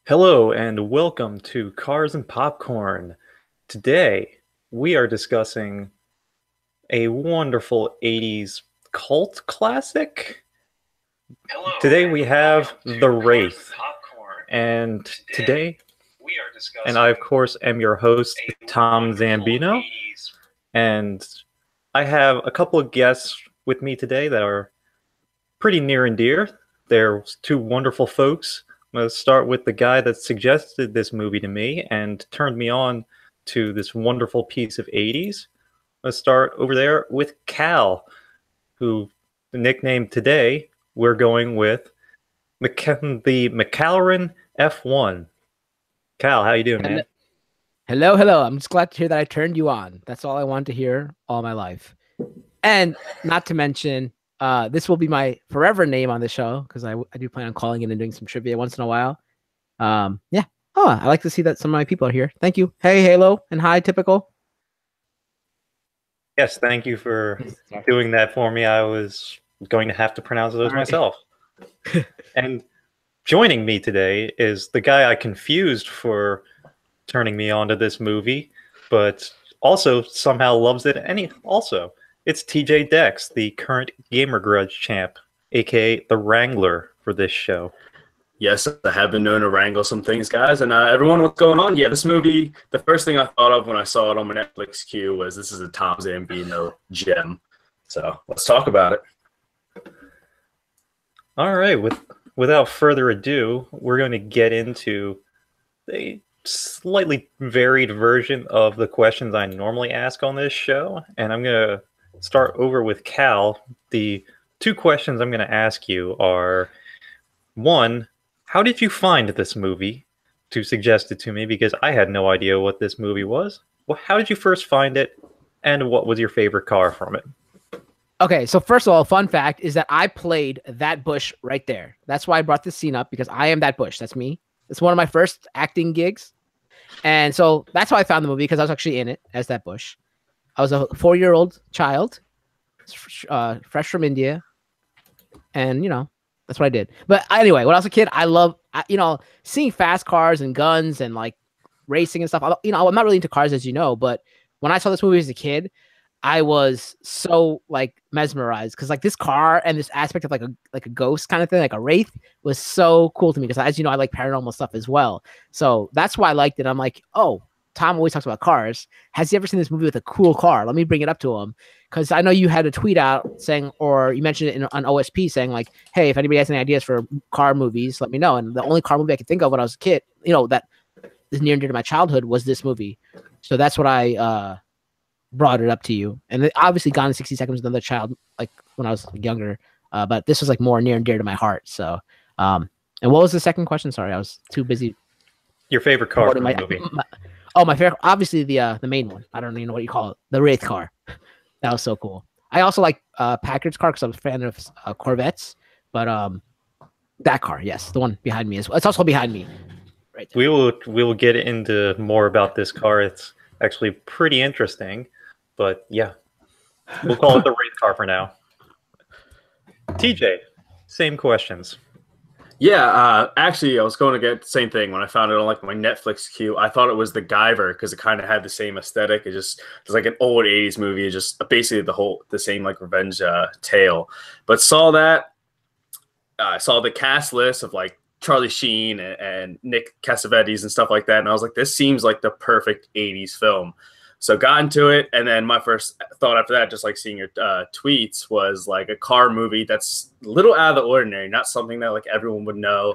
Hello and welcome to Cars and Popcorn. Today we are discussing a wonderful 80s cult classic. Today we have The Wraith. And today, and I of course am your host, Tom Zambino. And I have a couple of guests with me today that are pretty near and dear. They're two wonderful folks. I'm going to start with the guy that suggested this movie to me and turned me on to this wonderful piece of 80s. Let's start over there with Kal, who the nickname today we're going with the McKALren F1. Kal, how you doing, man? Hello. I'm just glad to hear that I turned you on. That's all I wanted to hear all my life. And not to mention, this will be my forever name on the show because I do plan on calling in and doing some trivia once in a while. Yeah. Oh, I like to see that some of my people are here. Thank you. Hey, Halo, and hi, Typical. Yes, thank you for doing that for me. I was going to have to pronounce those myself. And joining me today is the guy I confused for turning me on to this movie, but also somehow loves it. It's TJ Dex, the current Gamer Grudge champ, aka the Wrangler for this show. Yes, I have been known to wrangle some things, guys. And everyone, what's going on? Yeah, this movie, the first thing I thought of when I saw it on my Netflix queue was this is a Tom Zambino gem. So let's talk about it. All right, without further ado, we're going to get into a slightly varied version of the questions I normally ask on this show. And I'm going to start over with Kal. The two questions I'm going to ask you are, one, how did you find this movie to suggest it to me? Because I had no idea what this movie was. Well, how did you first find it, and what was your favorite car from it? Okay, so first of all, fun fact is that I played that Bush right there. That's why I brought this scene up, because I am that Bush. That's me. It's one of my first acting gigs. And so that's how I found the movie, because I was actually in it as that Bush. I was a 4-year-old child, fresh from India. And, that's what I did. But anyway, when I was a kid, I love, seeing fast cars and guns and like racing and stuff. I'm not really into cars, as you know, but when I saw this movie as a kid, I was so like mesmerized because like this car and this aspect of like a ghost kind of thing, like a wraith, was so cool to me because, as you know, I like paranormal stuff as well. So that's why I liked it. I'm like, oh, Tom always talks about cars. Has he ever seen this movie with a cool car? Let me bring it up to him. Because I know you had a tweet out saying, or you mentioned it on OSP saying like, hey, if anybody has any ideas for car movies, let me know. And the only car movie I could think of when I was a kid, that is near and dear to my childhood, was this movie. So that's what I brought it up to you. And obviously Gone in 60 Seconds was another child, like when I was younger. But this was like more near and dear to my heart. So, and what was the second question? Sorry, I was too busy. Your favorite car from the movie? My favorite, obviously the main one. I don't even know what you call it. The Wraith car. That was so cool. I also like Packard's car because I'm a fan of Corvettes. But that car, yes, the one behind me it's also behind me. Right there. We will get into more about this car. It's actually pretty interesting. But yeah, we'll call it the Wraith car for now. TJ, same questions. Yeah, actually, I was going to get the same thing when I found it on like my Netflix queue. I thought it was the Guyver because it kind of had the same aesthetic. It's like an old 80s movie. It's just basically the same like revenge tale. But saw that, I saw the cast list of like Charlie Sheen and Nick Cassavetes and stuff like that. And I was like, this seems like the perfect 80s film. So got into it, and then my first thought after that, just like seeing your tweets, was like a car movie that's a little out of the ordinary, not something that like everyone would know.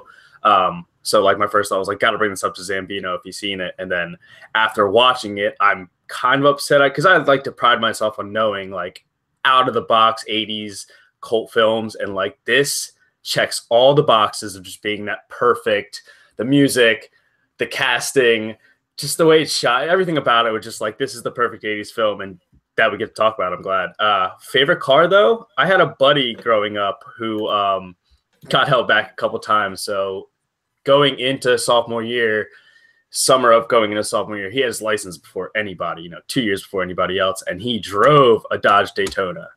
So like my first thought was like, got to bring this up to Zambino if he's seen it. And then after watching it, I'm kind of upset because I like to pride myself on knowing like out of the box 80s cult films, and like this checks all the boxes of just being that perfect. The music, the casting, just the way it's shot, everything about it was just like, this is the perfect 80s film, and that we get to talk about. I'm glad. Favorite car, though? I had a buddy growing up who got held back a couple times. So going into sophomore year, he had his license before anybody, 2 years before anybody else, and he drove a Dodge Daytona.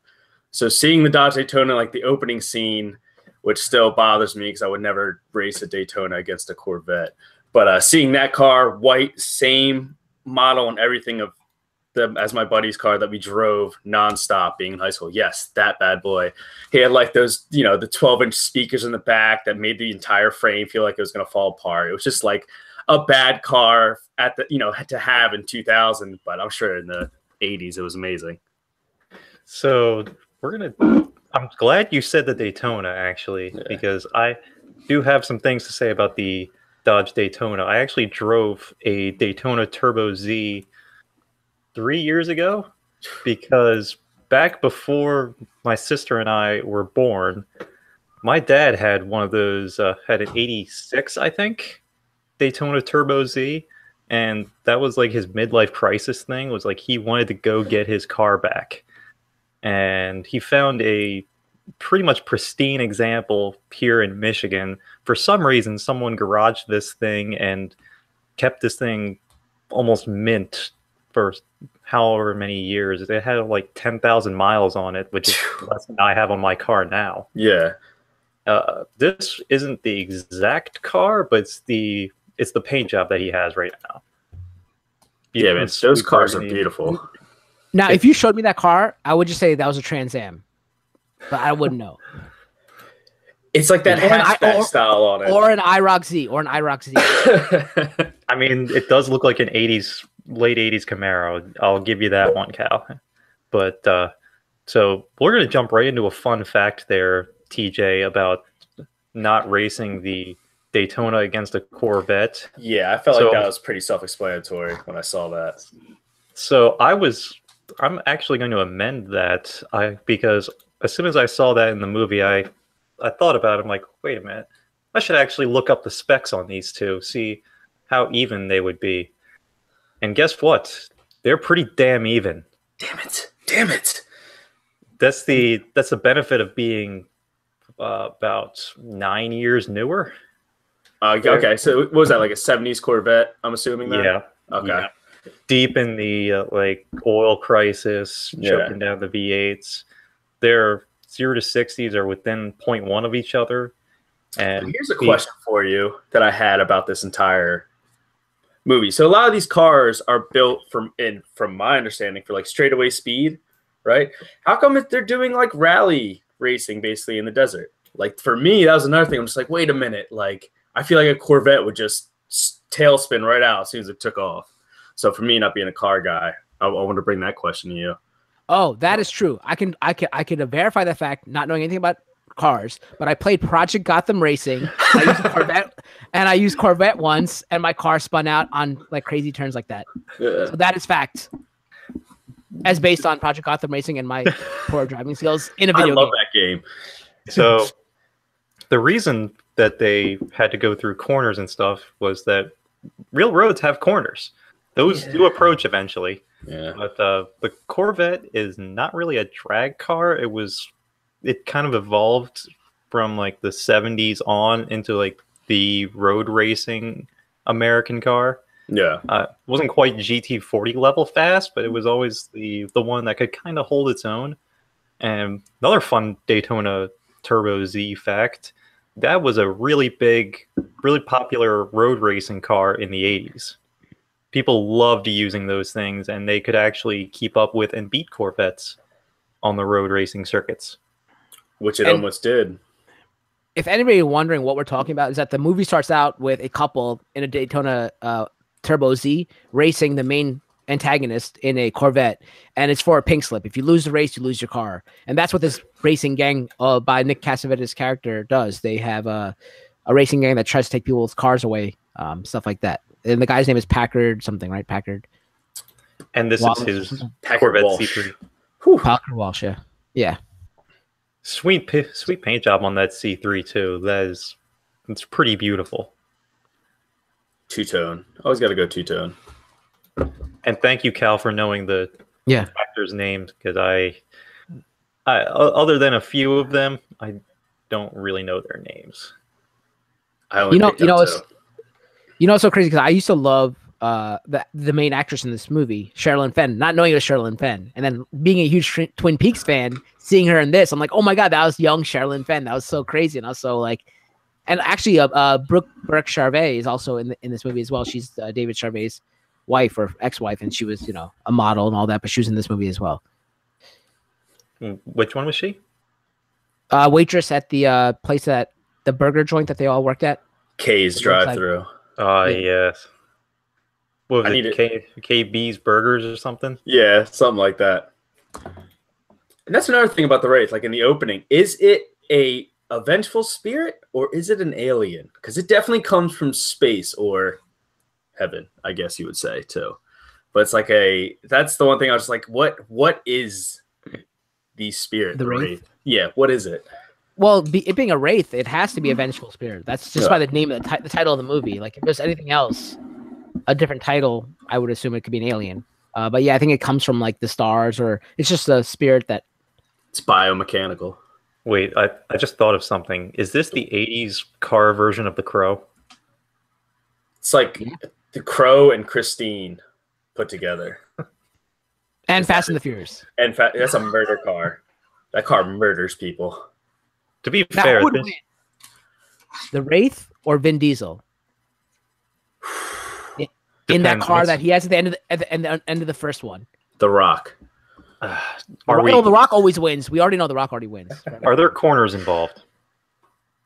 So seeing the Dodge Daytona, like the opening scene, which still bothers me because I would never race a Daytona against a Corvette. But seeing that car, white, same model and everything of them as my buddy's car that we drove nonstop being in high school. Yes, that bad boy. He had like those, the 12-inch speakers in the back that made the entire frame feel like it was going to fall apart. It was just like a bad car at the, to have in 2000, but I'm sure in the 80s it was amazing. So I'm glad you said the Daytona, actually, because I do have some things to say about the Dodge Daytona. I actually drove a Daytona Turbo Z 3 years ago, because back before my sister and I were born, my dad had one of those, had an 86, I think, Daytona Turbo Z, and that was like his midlife crisis thing, was like he wanted to go get his car back. And he found a pretty much pristine example here in Michigan. For some reason, someone garaged this thing and kept this thing almost mint for however many years. It had like 10,000 miles on it, which is less than I have on my car now. Yeah. This isn't the exact car, but it's the paint job that he has right now. Yeah, man, those cars are beautiful. Now, if you showed me that car, I would just say that was a Trans Am, but I wouldn't know. It's like that hatchback style on it, or an IROC Z. I mean, it does look like an late 80s Camaro. I'll give you that one, Cal. But so we're going to jump right into a fun fact there, TJ, about not racing the Daytona against a Corvette. Yeah, I felt like that was pretty self-explanatory when I saw that. So I'm actually going to amend that, because as soon as I saw that in the movie, I thought about it. I'm like, wait a minute, I should actually look up the specs on these two, see how even they would be. And guess what? They're pretty damn even. Damn it. That's the benefit of being about 9 years newer. Okay, so what was that, like a 70s Corvette, I'm assuming that? Yeah. Okay. Yeah. Deep in the like oil crisis, choking down the V8s. Their 0 to 60s are within 0.1 of each other. And here's a question for you that I had about this entire movie. So a lot of these cars are built from my understanding for like straightaway speed, right? How come they're doing like rally racing basically in the desert? Like for me, that was another thing. I'm just like, wait a minute, like I feel like a Corvette would just tailspin right out as soon as it took off. So for me, not being a car guy, I want to bring that question to you. Oh, that is true. I can verify that fact, not knowing anything about cars, but I played Project Gotham Racing. I used a Corvette, and I used Corvette once, and my car spun out on like crazy turns like that. Yeah. So that is fact, as based on Project Gotham Racing and my poor driving skills in a video game. I love that game. So the reason that they had to go through corners and stuff was that real roads have corners. Those do approach eventually. Yeah. But the Corvette is not really a drag car. It kind of evolved from like the 70s on into like the road racing American car. Yeah. It wasn't quite GT40 level fast, but it was always the one that could kind of hold its own. And another fun Daytona Turbo Z fact, that was a really big, really popular road racing car in the 80s. People loved using those things, and they could actually keep up with and beat Corvettes on the road racing circuits. Which it almost did. If anybody wondering what we're talking about, is that the movie starts out with a couple in a Daytona Turbo Z racing the main antagonist in a Corvette, and it's for a pink slip. If you lose the race, you lose your car. And that's what this racing gang by Nick Cassavetes' character does. They have a racing gang that tries to take people's cars away, stuff like that. And the guy's name is Packard something, right? Packard. And this Walsh. is his Packard Corvette Walsh. C3. Packard Walsh, yeah. Yeah. Sweet paint job on that C3 too. It's pretty beautiful. Two-tone. Always got to go two-tone. And thank you, Cal, for knowing the actors' names, because I other than a few of them, I don't really know their names. It's so crazy because I used to love the main actress in this movie, Sherilyn Fenn, not knowing it was Sherilyn Fenn, and then being a huge Twin Peaks fan, seeing her in this, I'm like, oh my god, that was young Sherilyn Fenn. That was so crazy, and I was so like And actually, Brooke Burke-Charvet is also in this movie as well. She's David Charvet's wife or ex-wife, and she was, you know, a model and all that, but she was in this movie as well. Which one was she? Waitress at the place that the burger joint that they all worked at. K's drive-through. Yes. What was I it? need it. KB's Burgers or something? Yeah, something like that. And that's another thing about the Wraith. Like in the opening, is it a vengeful spirit or is it an alien? Because it definitely comes from space or heaven, I guess you would say too. But it's like that's the one thing I was like, what is the spirit? The Wraith? Yeah, what is it? Well, it being a Wraith, it has to be a vengeful spirit. That's just by the name of the title of the movie. Like if there's anything else, a different title, I would assume it could be an alien. But yeah, I think it comes from like the stars, or it's just a spirit that. It's biomechanical. Wait, I just thought of something. Is this the 80s car version of The Crow? It's like The Crow and Christine put together. And Fast and the Furious. And that's a murder car. That car murders people. To be Now, fair, who would win? The Wraith or Vin Diesel? In that car that he has at the end of the first one. The Rock. The Rock always wins. We already know The Rock already wins. Are there corners involved?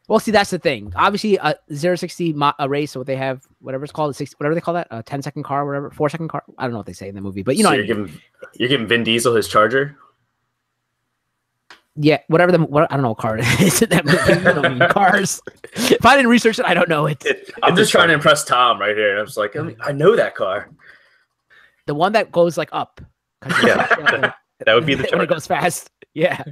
Well, see, that's the thing. Obviously, 0-60 race, so what they have, whatever it's called, 60, whatever they call that, a 10-second car, whatever, 4-second car. I don't know what they say in the movie, but you know. So you're giving Vin Diesel his Charger. Yeah, whatever I don't know what car it is in that movie. You don't mean cars. If I didn't research it, I don't know it. I'm just trying to impress Tom right here. I'm just like, I know that car. The one that goes like up. Yeah, that would be the Charger. When it goes fast. Yeah.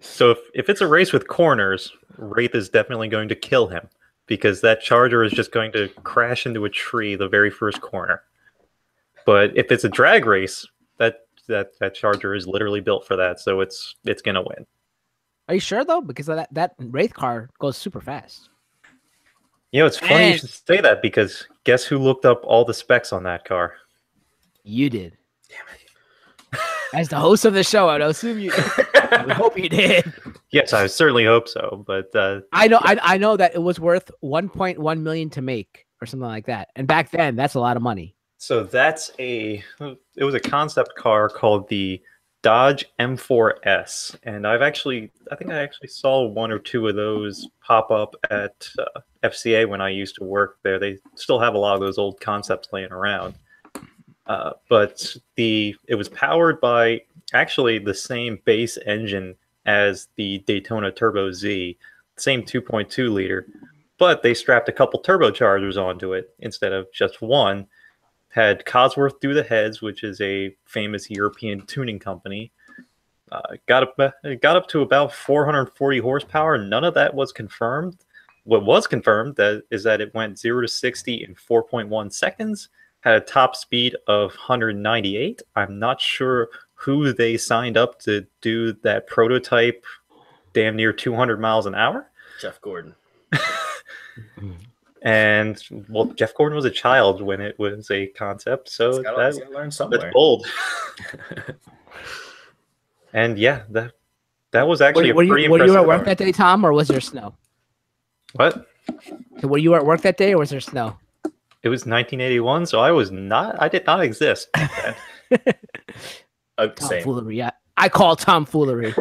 So if it's a race with corners, Wraith is definitely going to kill him because that Charger is just going to crash into a tree the very first corner. But if it's a drag race, that Charger is literally built for that, so it's gonna win. Are you sure though? Because that Wraith car goes super fast. You know, it's funny you should say that because guess who looked up all the specs on that car? You did. Damn it. As the host of the show, I'd assume you did. I would hope you did. Yes, I certainly hope so. But I know that it was worth 1.1 million to make or something like that. And back then, that's a lot of money. So it was a concept car called the Dodge M4S, and I think I actually saw one or two of those pop up at FCA when I used to work there. They still have a lot of those old concepts laying around. But it was powered by actually the same base engine as the Daytona Turbo Z, same 2.2 liter, but they strapped a couple turbochargers onto it instead of just one. Had Cosworth do the heads, which is a famous European tuning company. Got up to about 440 horsepower. None of that was confirmed. What was confirmed is that it went 0 to 60 in 4.1 seconds. Had a top speed of 198. I'm not sure who they signed up to do that prototype damn near 200 miles an hour. Jeff Gordon. And well, Jeff Gordon was a child when it was a concept, so that's bold. And yeah, that was actually were pretty you impressive. Were you at work that day, Tom, or was there snow? What? Were you at work that day, or was there snow? It was 1981, so I did not exist back then. Tomfoolery. I call tomfoolery.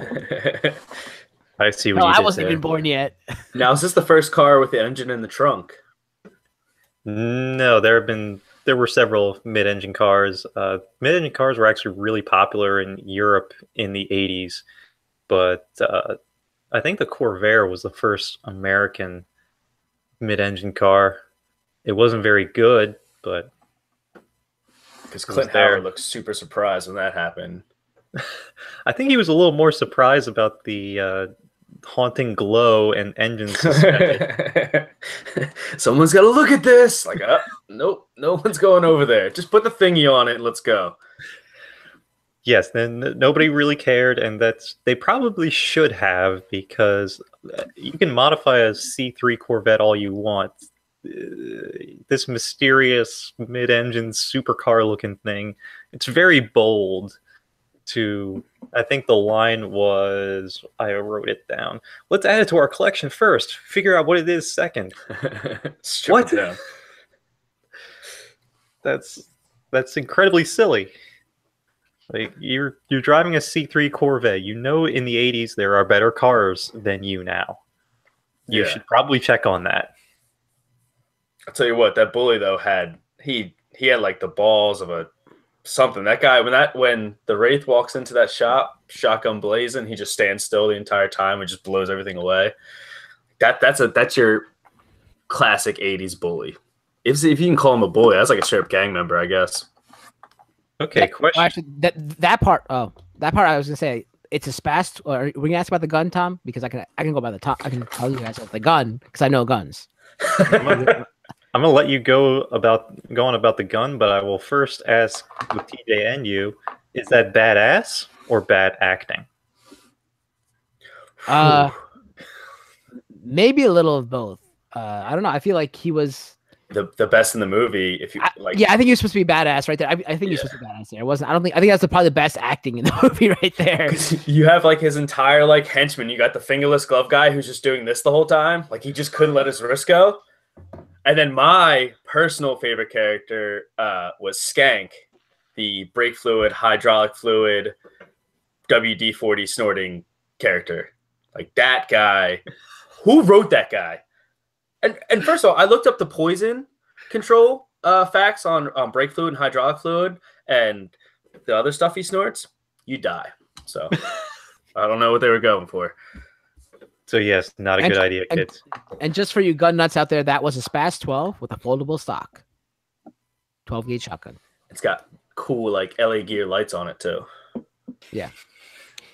I see what you did. I wasn't even born yet. Now, is this the first car with the engine in the trunk? No, there were several mid-engine cars. Mid-engine cars were actually really popular in Europe in the 80s, but I think the Corvair was the first American mid-engine car. It wasn't very good, but because Clint Howard looked super surprised when that happened. I think he was a little more surprised about the haunting glow and engine suspended. Someone's got to look at this. Like, nope, no one's going over there. Just put the thingy on it and let's go. Yes, then nobody really cared, and they probably should have, because you can modify a C3 Corvette all you want. This mysterious mid-engine supercar looking thing, it's very bold. to, I think the line was, I wrote it down. Let's add it to our collection first. Figure out what it is second. Strip it down. That's incredibly silly. Like you're driving a C3 Corvette. You know, in the 80s there are better cars than you now. You should probably check on that. I'll tell you what, that bully though had like the balls of a something. That guy when the Wraith walks into that shop, shotgun blazing, he just stands still the entire time and just blows everything away. That's your classic 80s bully. If you can call him a bully, that's like a straight up gang member, I guess. Okay, question. Actually, that part I was gonna say it's a spast. Or were you ask about the gun, Tom? Because I can go by the top. I can tell you guys about the gun because I know guns. I'm gonna let you go on about the gun, but I will first ask with TJ and you: is that badass or bad acting? Maybe a little of both. I don't know. I feel like he was the best in the movie. If you like, I think he was supposed to be badass right there. I think he was supposed to be badass there. It wasn't. I think that's probably the best acting in the movie right there. You have like his entire like henchman. You got the fingerless glove guy who's just doing this the whole time. Like he just couldn't let his wrist go. And then my personal favorite character was Skank, the brake fluid, hydraulic fluid, WD-40 snorting character. Like that guy. Who wrote that guy? And first of all, I looked up the poison control facts on brake fluid and hydraulic fluid and the other stuff he snorts. You die. So I don't know what they were going for. So yes, not a good idea, kids. And just for you gun nuts out there, that was a Spas 12 with a foldable stock. 12 gauge shotgun. It's got cool like LA Gear lights on it too. Yeah.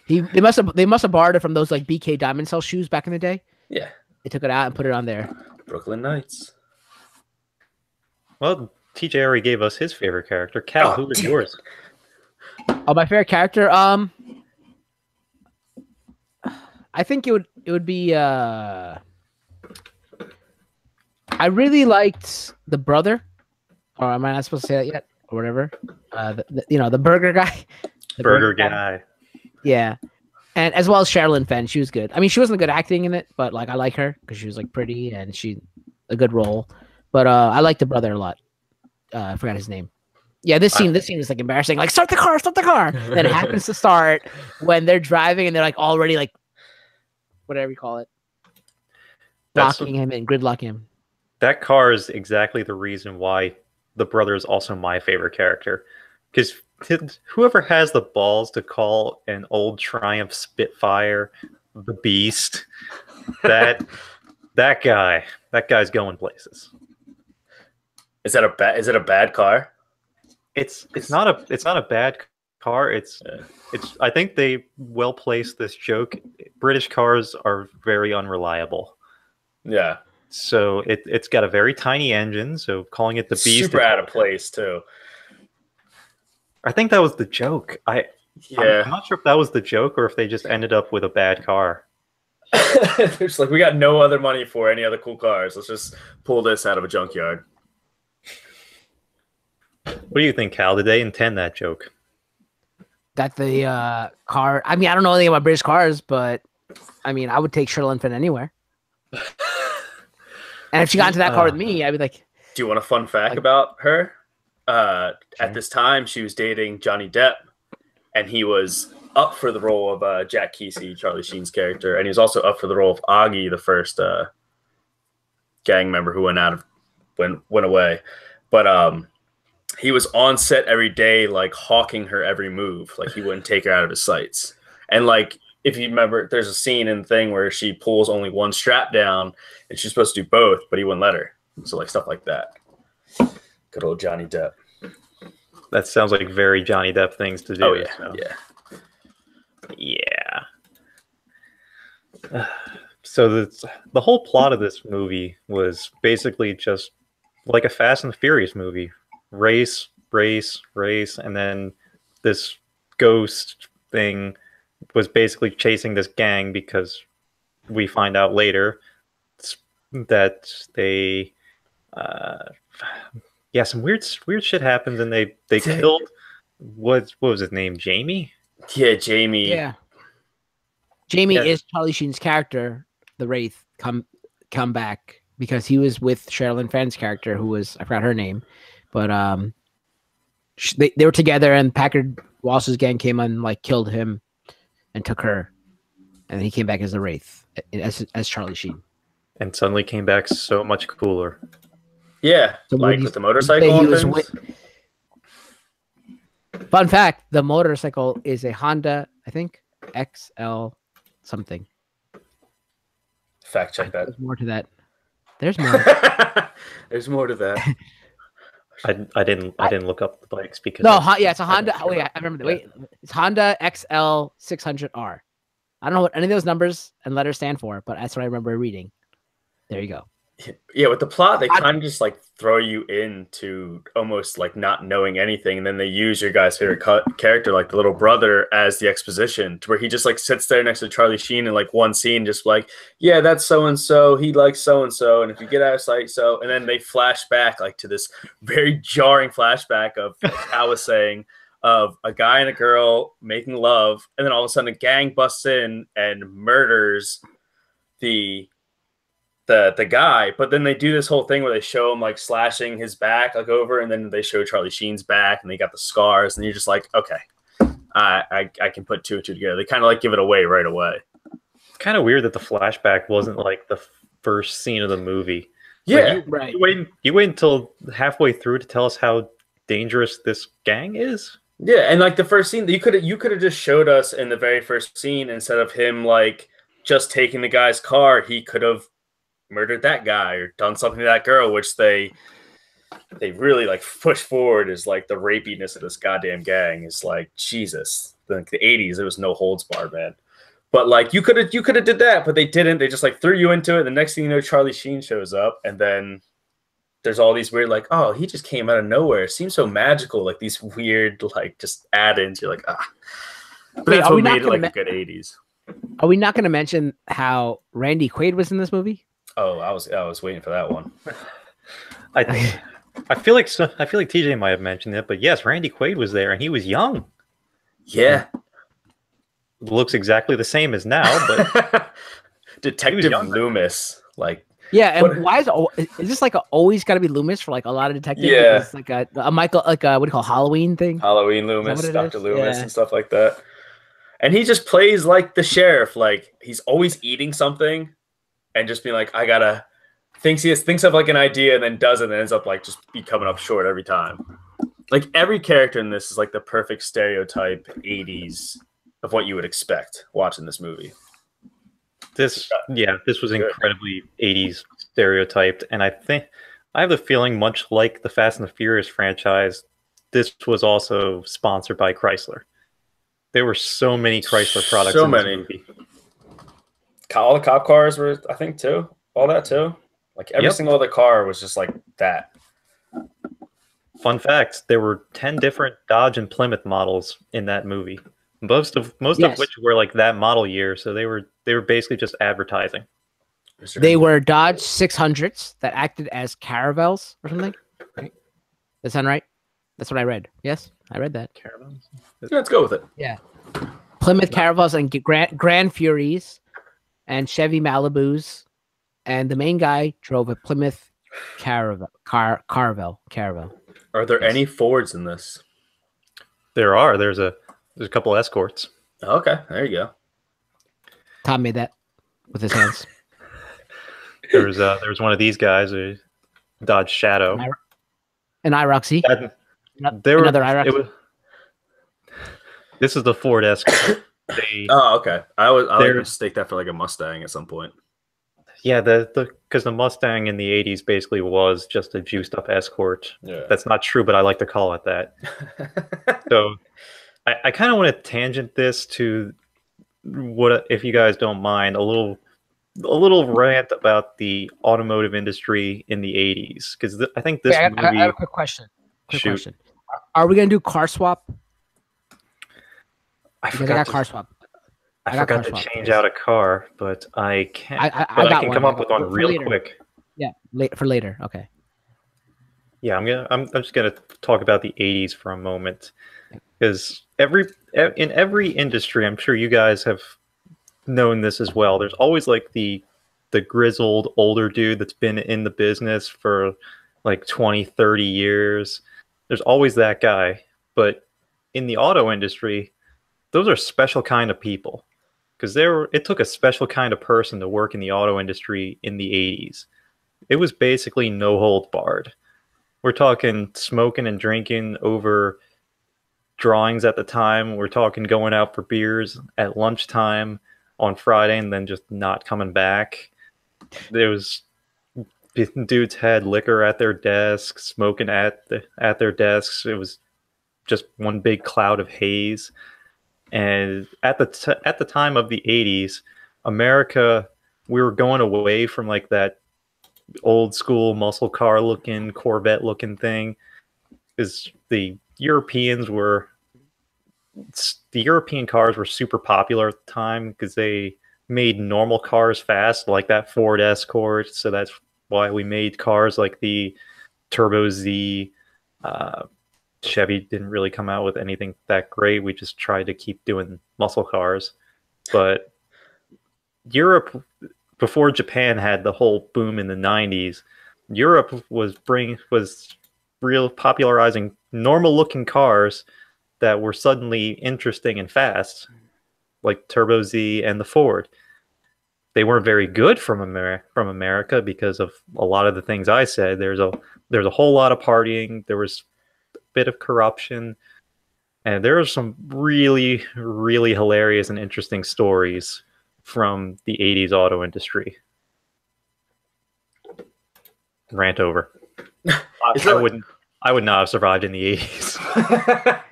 They must have borrowed it from those like BK Diamond Cell shoes back in the day. Yeah. They took it out and put it on there. Brooklyn Knights. Well, TJ already gave us his favorite character. Kal, who is yours? Oh, my favorite character. I think it would be. I really liked the brother, or am I not supposed to say that yet, or whatever? The burger guy. Burger guy. Yeah, and as well as Sherilyn Fenn, she was good. I mean, she wasn't good acting in it, but like I like her because she was like pretty and she a good role. But I like the brother a lot. I forgot his name. Yeah, this scene is like embarrassing. Like start the car. Then it happens to start when they're driving and they're like already like whatever you call it, locking him and gridlocking him. That car is exactly the reason why the brother is also my favorite character. Because whoever has the balls to call an old Triumph Spitfire the Beast, that guy's going places. Is it a bad car? It's not a bad car. It's I think they well placed this joke. British cars are very unreliable. Yeah. So it's got a very tiny engine. So calling it the Beast, super out of place too. I think that was the joke. I'm not sure if that was the joke or if they just ended up with a bad car. It's like we got no other money for any other cool cars. Let's just pull this out of a junkyard. What do you think, Kal? Did they intend that joke? That the car. I mean, I don't know anything about British cars, but I mean, I would take Sherilyn Fenn anywhere. And if she got into that car with me, I'd be like. Do you want a fun fact about her? Sure. At this time, she was dating Johnny Depp, and he was up for the role of Jack Kesey, Charlie Sheen's character, and he was also up for the role of Augie, the first gang member who went away. But he was on set every day, like hawking her every move, like he wouldn't take her out of his sights. And like if you remember, there's a scene in the thing where she pulls only one strap down, and she's supposed to do both, but he wouldn't let her. So like stuff like that. Good old Johnny Depp. That sounds like very Johnny Depp things to do. Oh, yeah. So. Yeah. So the whole plot of this movie was basically just like a Fast and the Furious movie. Race, and then this ghost thing was basically chasing this gang because we find out later that they some weird shit happens and they killed what was his name? Jamie? Yeah, Jamie. Yeah. Jamie Yeah. is Charlie Sheen's character, the Wraith, come back because he was with Sherilyn Fenn's character, who was, I forgot her name, but they were together, and Packard Walsh's gang came and like killed him and took her, and he came back as the Wraith as Charlie Sheen, And suddenly came back so much cooler. Yeah, So like with the motorcycle and things. Fun fact: the motorcycle is a Honda, I think XL something. Fact check that. There's more to that. There's more. There's more to that. I didn't look up the bikes because it's a Honda. Oh yeah, I remember. Wait, it's Honda XL 600R. I don't know what any of those numbers and letters stand for, but that's what I remember reading. There you go. Yeah, with the plot, they kind of just like throw you into almost like not knowing anything, and then they use your guy's favorite character, like the little brother, as the exposition, to where he just like sits there next to Charlie Sheen in like one scene, just like, yeah, that's so and so, he likes so and so, and if you get out of sight, so, and then they flash back like to this very jarring flashback of, like I was saying, of a guy and a girl making love, and then all of a sudden a gang busts in and murders the guy, but then they do this whole thing where they show him like slashing his back like over, and then they show Charlie Sheen's back and they got the scars, and you're just like, okay, I can put two and two together. They kind of like give it away right away. It's kind of weird that the flashback wasn't like the first scene of the movie. Yeah, like, you wait until halfway through to tell us how dangerous this gang is. Yeah, and like the first scene, you could have just showed us in the very first scene, instead of him like just taking the guy's car, he could have murdered that guy or done something to that girl, which they really like push forward is like the rapiness of this goddamn gang is like, Jesus. Like the 80s, there was no holds barred, man. But like you could have did that, but they didn't. They just like threw you into it. The next thing you know, Charlie Sheen shows up, and then there's all these weird like, oh, he just came out of nowhere. It seems so magical, like these weird like just add-ins. You're like, ah. But Wait, that's what made it like a good 80s. Are we not going to mention how Randy Quaid was in this movie? Oh, I was waiting for that one. I feel like TJ might have mentioned it, but yes, Randy Quaid was there, and he was young. Yeah, looks exactly the same as now, but Detective Loomis, like, yeah. And why is this like always got to be Loomis for like a lot of detectives? Yeah, it's like a Michael, like a, what do you call Halloween thing? Halloween Loomis, Dr. Loomis, and stuff like that. And he just plays like the sheriff, like he's always eating something. And just being like, I gotta thinks of like an idea and then does it and ends up like just be coming up short every time. Like every character in this is like the perfect stereotype 80s of what you would expect watching this movie. This was incredibly 80s stereotyped, and I have the feeling, much like the Fast and the Furious franchise, this was also sponsored by Chrysler. There were so many Chrysler products in this movie. All the cop cars were, I think, too. All that, too. Like, every single other car was just like that. Fun fact, there were 10 different Dodge and Plymouth models in that movie. Most of which were like that model year, so they were basically just advertising. They were Dodge 600s that acted as caravels or something. Right? That sound right? That's what I read. Yes, I read that. Caravels? Yeah, let's go with it. Yeah. Plymouth caravels and Grand Furies and Chevy Malibus, and the main guy drove a Plymouth Caravelle. Are there any Fords in this? There are. There's a couple Escorts. Okay, there you go. Tom made that with his hands. There was one of these guys, a Dodge Shadow, an IROC. Another IROC. This is the Ford Escort. Okay. I like to mistake that for like a Mustang at some point. Yeah, because the Mustang in the 80s basically was just a juiced up Escort. Yeah. That's not true, but I like to call it that. So I kind of want to tangent this to what, if you guys don't mind, a little rant about the automotive industry in the 80s, because I think this movie... I have a quick question. Question. Are we going to do car swap? I forgot to change out a car, but I can't. I can come up with one real quick. Yeah, for later. Okay. Yeah, I'm just gonna talk about the 80s for a moment, because in every industry, I'm sure you guys have known this as well. There's always like the grizzled older dude that's been in the business for like 20, 30 years. There's always that guy. But in the auto industry, those are special kind of people, because it took a special kind of person to work in the auto industry in the 80s. It was basically no holds barred. We're talking smoking and drinking over drawings at the time. We're talking going out for beers at lunchtime on Friday and then just not coming back. Dudes had liquor at their desks, smoking at their desks. It was just one big cloud of haze. And at the time of the 80s, America, we were going away from like that old school muscle car looking, Corvette looking thing. Is the European cars were super popular at the time because they made normal cars fast, like that Ford Escort. So that's why we made cars like the Turbo Z. Chevy didn't really come out with anything that great. We just tried to keep doing muscle cars. But Europe, before Japan had the whole boom in the 90s, Europe was real popularizing normal looking cars that were suddenly interesting and fast, like Turbo Z and the Ford. They weren't very good from America because of a lot of the things I said. There's a whole lot of partying. There was bit of corruption, and there are some really, really hilarious and interesting stories from the 80s auto industry. Rant over. I would not have survived in the 80s.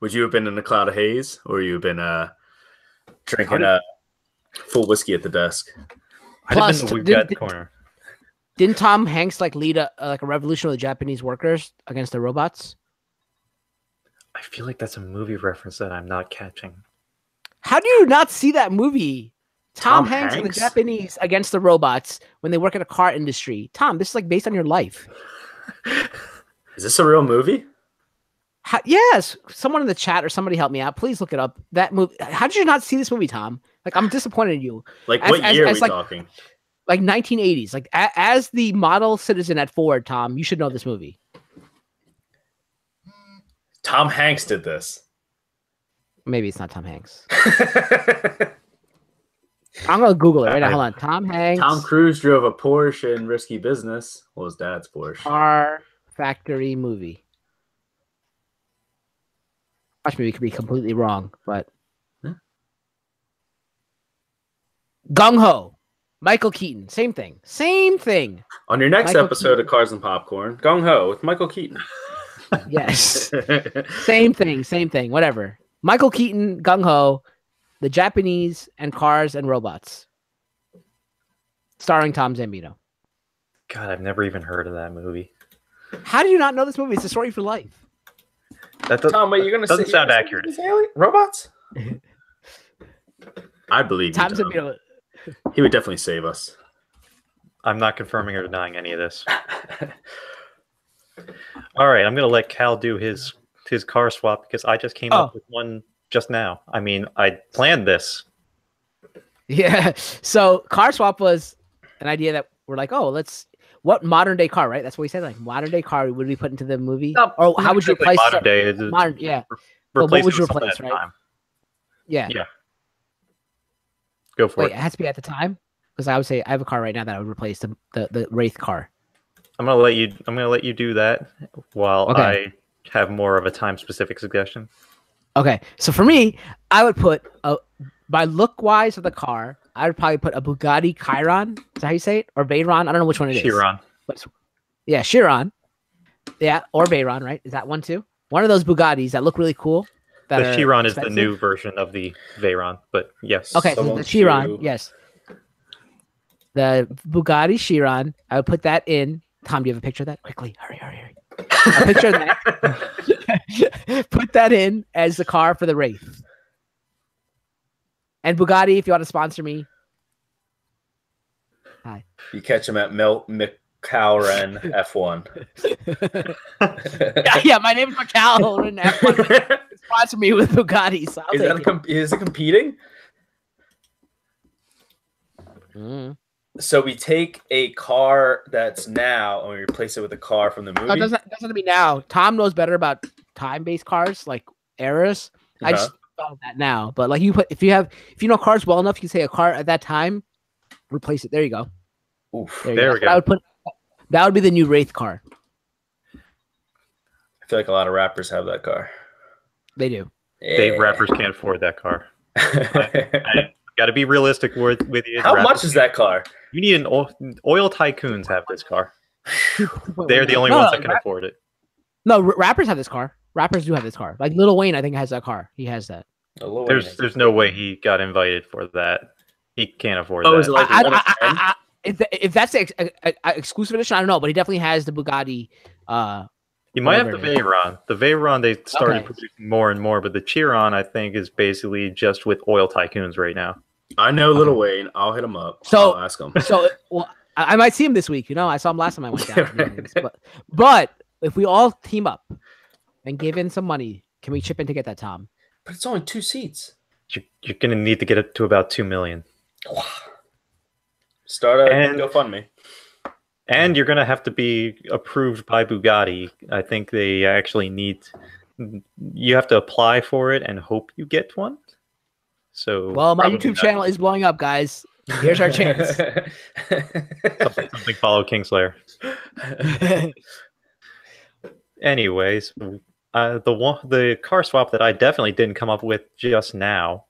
Would you have been in a cloud of haze, or you have been drinking full whiskey at the desk? Plus, I'd have been the at the corner. Didn't Tom Hanks like lead a revolution with the Japanese workers against the robots? I feel like that's a movie reference that I'm not catching. How do you not see that movie? Tom Hanks and the Japanese against the robots when they work in a car industry. Tom, this is like based on your life. Is this a real movie? Yes. Someone in the chat or somebody help me out. Please look it up. That movie. How did you not see this movie, Tom? Like, I'm disappointed in you. Like, what year are we talking? Like 1980s. Like, as the model citizen at Ford, Tom, you should know this movie. Tom Hanks did this. Maybe it's not Tom Hanks. I'm going to Google it right now. Hold on. Tom Hanks. Tom Cruise drove a Porsche in Risky Business. Well, his dad's Porsche. Car Factory movie. Watch me, could be completely wrong, but Gung Ho, Michael Keaton, same thing. On your next episode of Cars and Popcorn, Gung Ho with Michael Keaton. Yes, same thing. Whatever. Michael Keaton, Gung Ho, the Japanese and Cars and Robots, starring Tom Zambino. God, I've never even heard of that movie. How do you not know this movie? It's a story for life. Tom, you're gonna doesn't sound accurate. Robots? I believe Tom Zambino. He would definitely save us. I'm not confirming or denying any of this. All right, I'm gonna let Kal do his car swap because I just came up with one just now. I mean, I planned this. Yeah. So car swap was an idea that we're like, what modern day car, right? That's what we said. Like modern day car would we put into the movie? Or how would you replace modern day? Yeah. What would you replace, right? Time. Yeah. Go for it. It has to be at the time, because I would say I have a car right now that I would replace the Wraith car. I'm gonna let you do that while I have more of a time specific suggestion. Okay, so for me, I would put by look wise of the car, I would probably put a Bugatti Chiron. Is that how you say it? Or Veyron? I don't know which one it is. Chiron. Yeah, Chiron. Yeah, or Veyron, right? Is that one too? One of those Bugattis that look really cool. The Chiron is the new version of the Veyron, but yes. Okay, so the Chiron, yes. The Bugatti Chiron, I would put that in. Tom, do you have a picture of that? Quickly, hurry. A picture of that. Put that in as the car for the Wraith. And Bugatti, if you want to sponsor me. Hi. You catch him at McKALren F1. Yeah, my name is McKALren F1. Sponsor me with Bugattis. So Is it competing? So we take a car that's now and we replace it with a car from the movie. No, it doesn't have to be now. Tom knows better about time-based cars like eras. I just thought of that now. But like if you know cars well enough, you can say a car at that time, replace it. There you go. Oof. There we go. That would be the new Wraith car. I feel like a lot of rappers have that car. They do. Yeah. Rappers can't afford that car. I got to be realistic with you. How much is that car? You need oil tycoons have this car. They're the only ones that can afford it. No, rappers have this car. Rappers do have this car. Like Lil Wayne, I think has that car. He has that. There's no way he got invited for that. He can't afford that. Is it like if that's an exclusive edition, I don't know, but he definitely has the Bugatti. You might have the Veyron. The Veyron they started producing more and more, but the Chiron I think is basically just with oil tycoons right now. I know Lil Wayne. I'll hit him up. So I'll ask him. So I might see him this week. You know, I saw him last time I went down. But if we all team up and give in some money, can we chip in to get that, Tom? But it's only 2 seats. You're going to need to get it to about 2 million. Start a GoFundMe. And you're going to have to be approved by Bugatti. I think they actually need... You have to apply for it and hope you get one. So, well, my YouTube channel is blowing up, guys. Here's our chance. something follow Kingslayer. Anyways, the car swap that I definitely didn't come up with just now.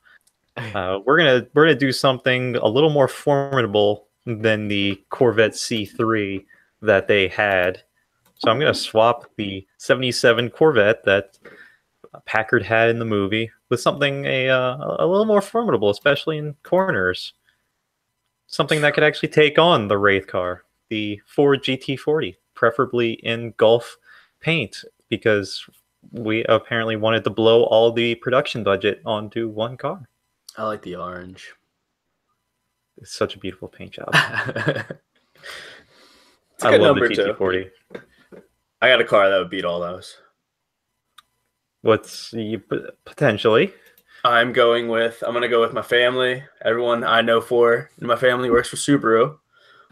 We're gonna do something a little more formidable than the Corvette C3 that they had. So I'm gonna swap the '77 Corvette that Packard had in the movie with something a little more formidable, especially in corners. Something that could actually take on the Wraith car, the Ford GT40, preferably in Gulf paint, because we apparently wanted to blow all the production budget onto one car. I like the orange. It's such a beautiful paint job. I love the GT40. I got a car that would beat all those. Potentially? I'm going to go with my family. Everyone I know in my family works for Subaru.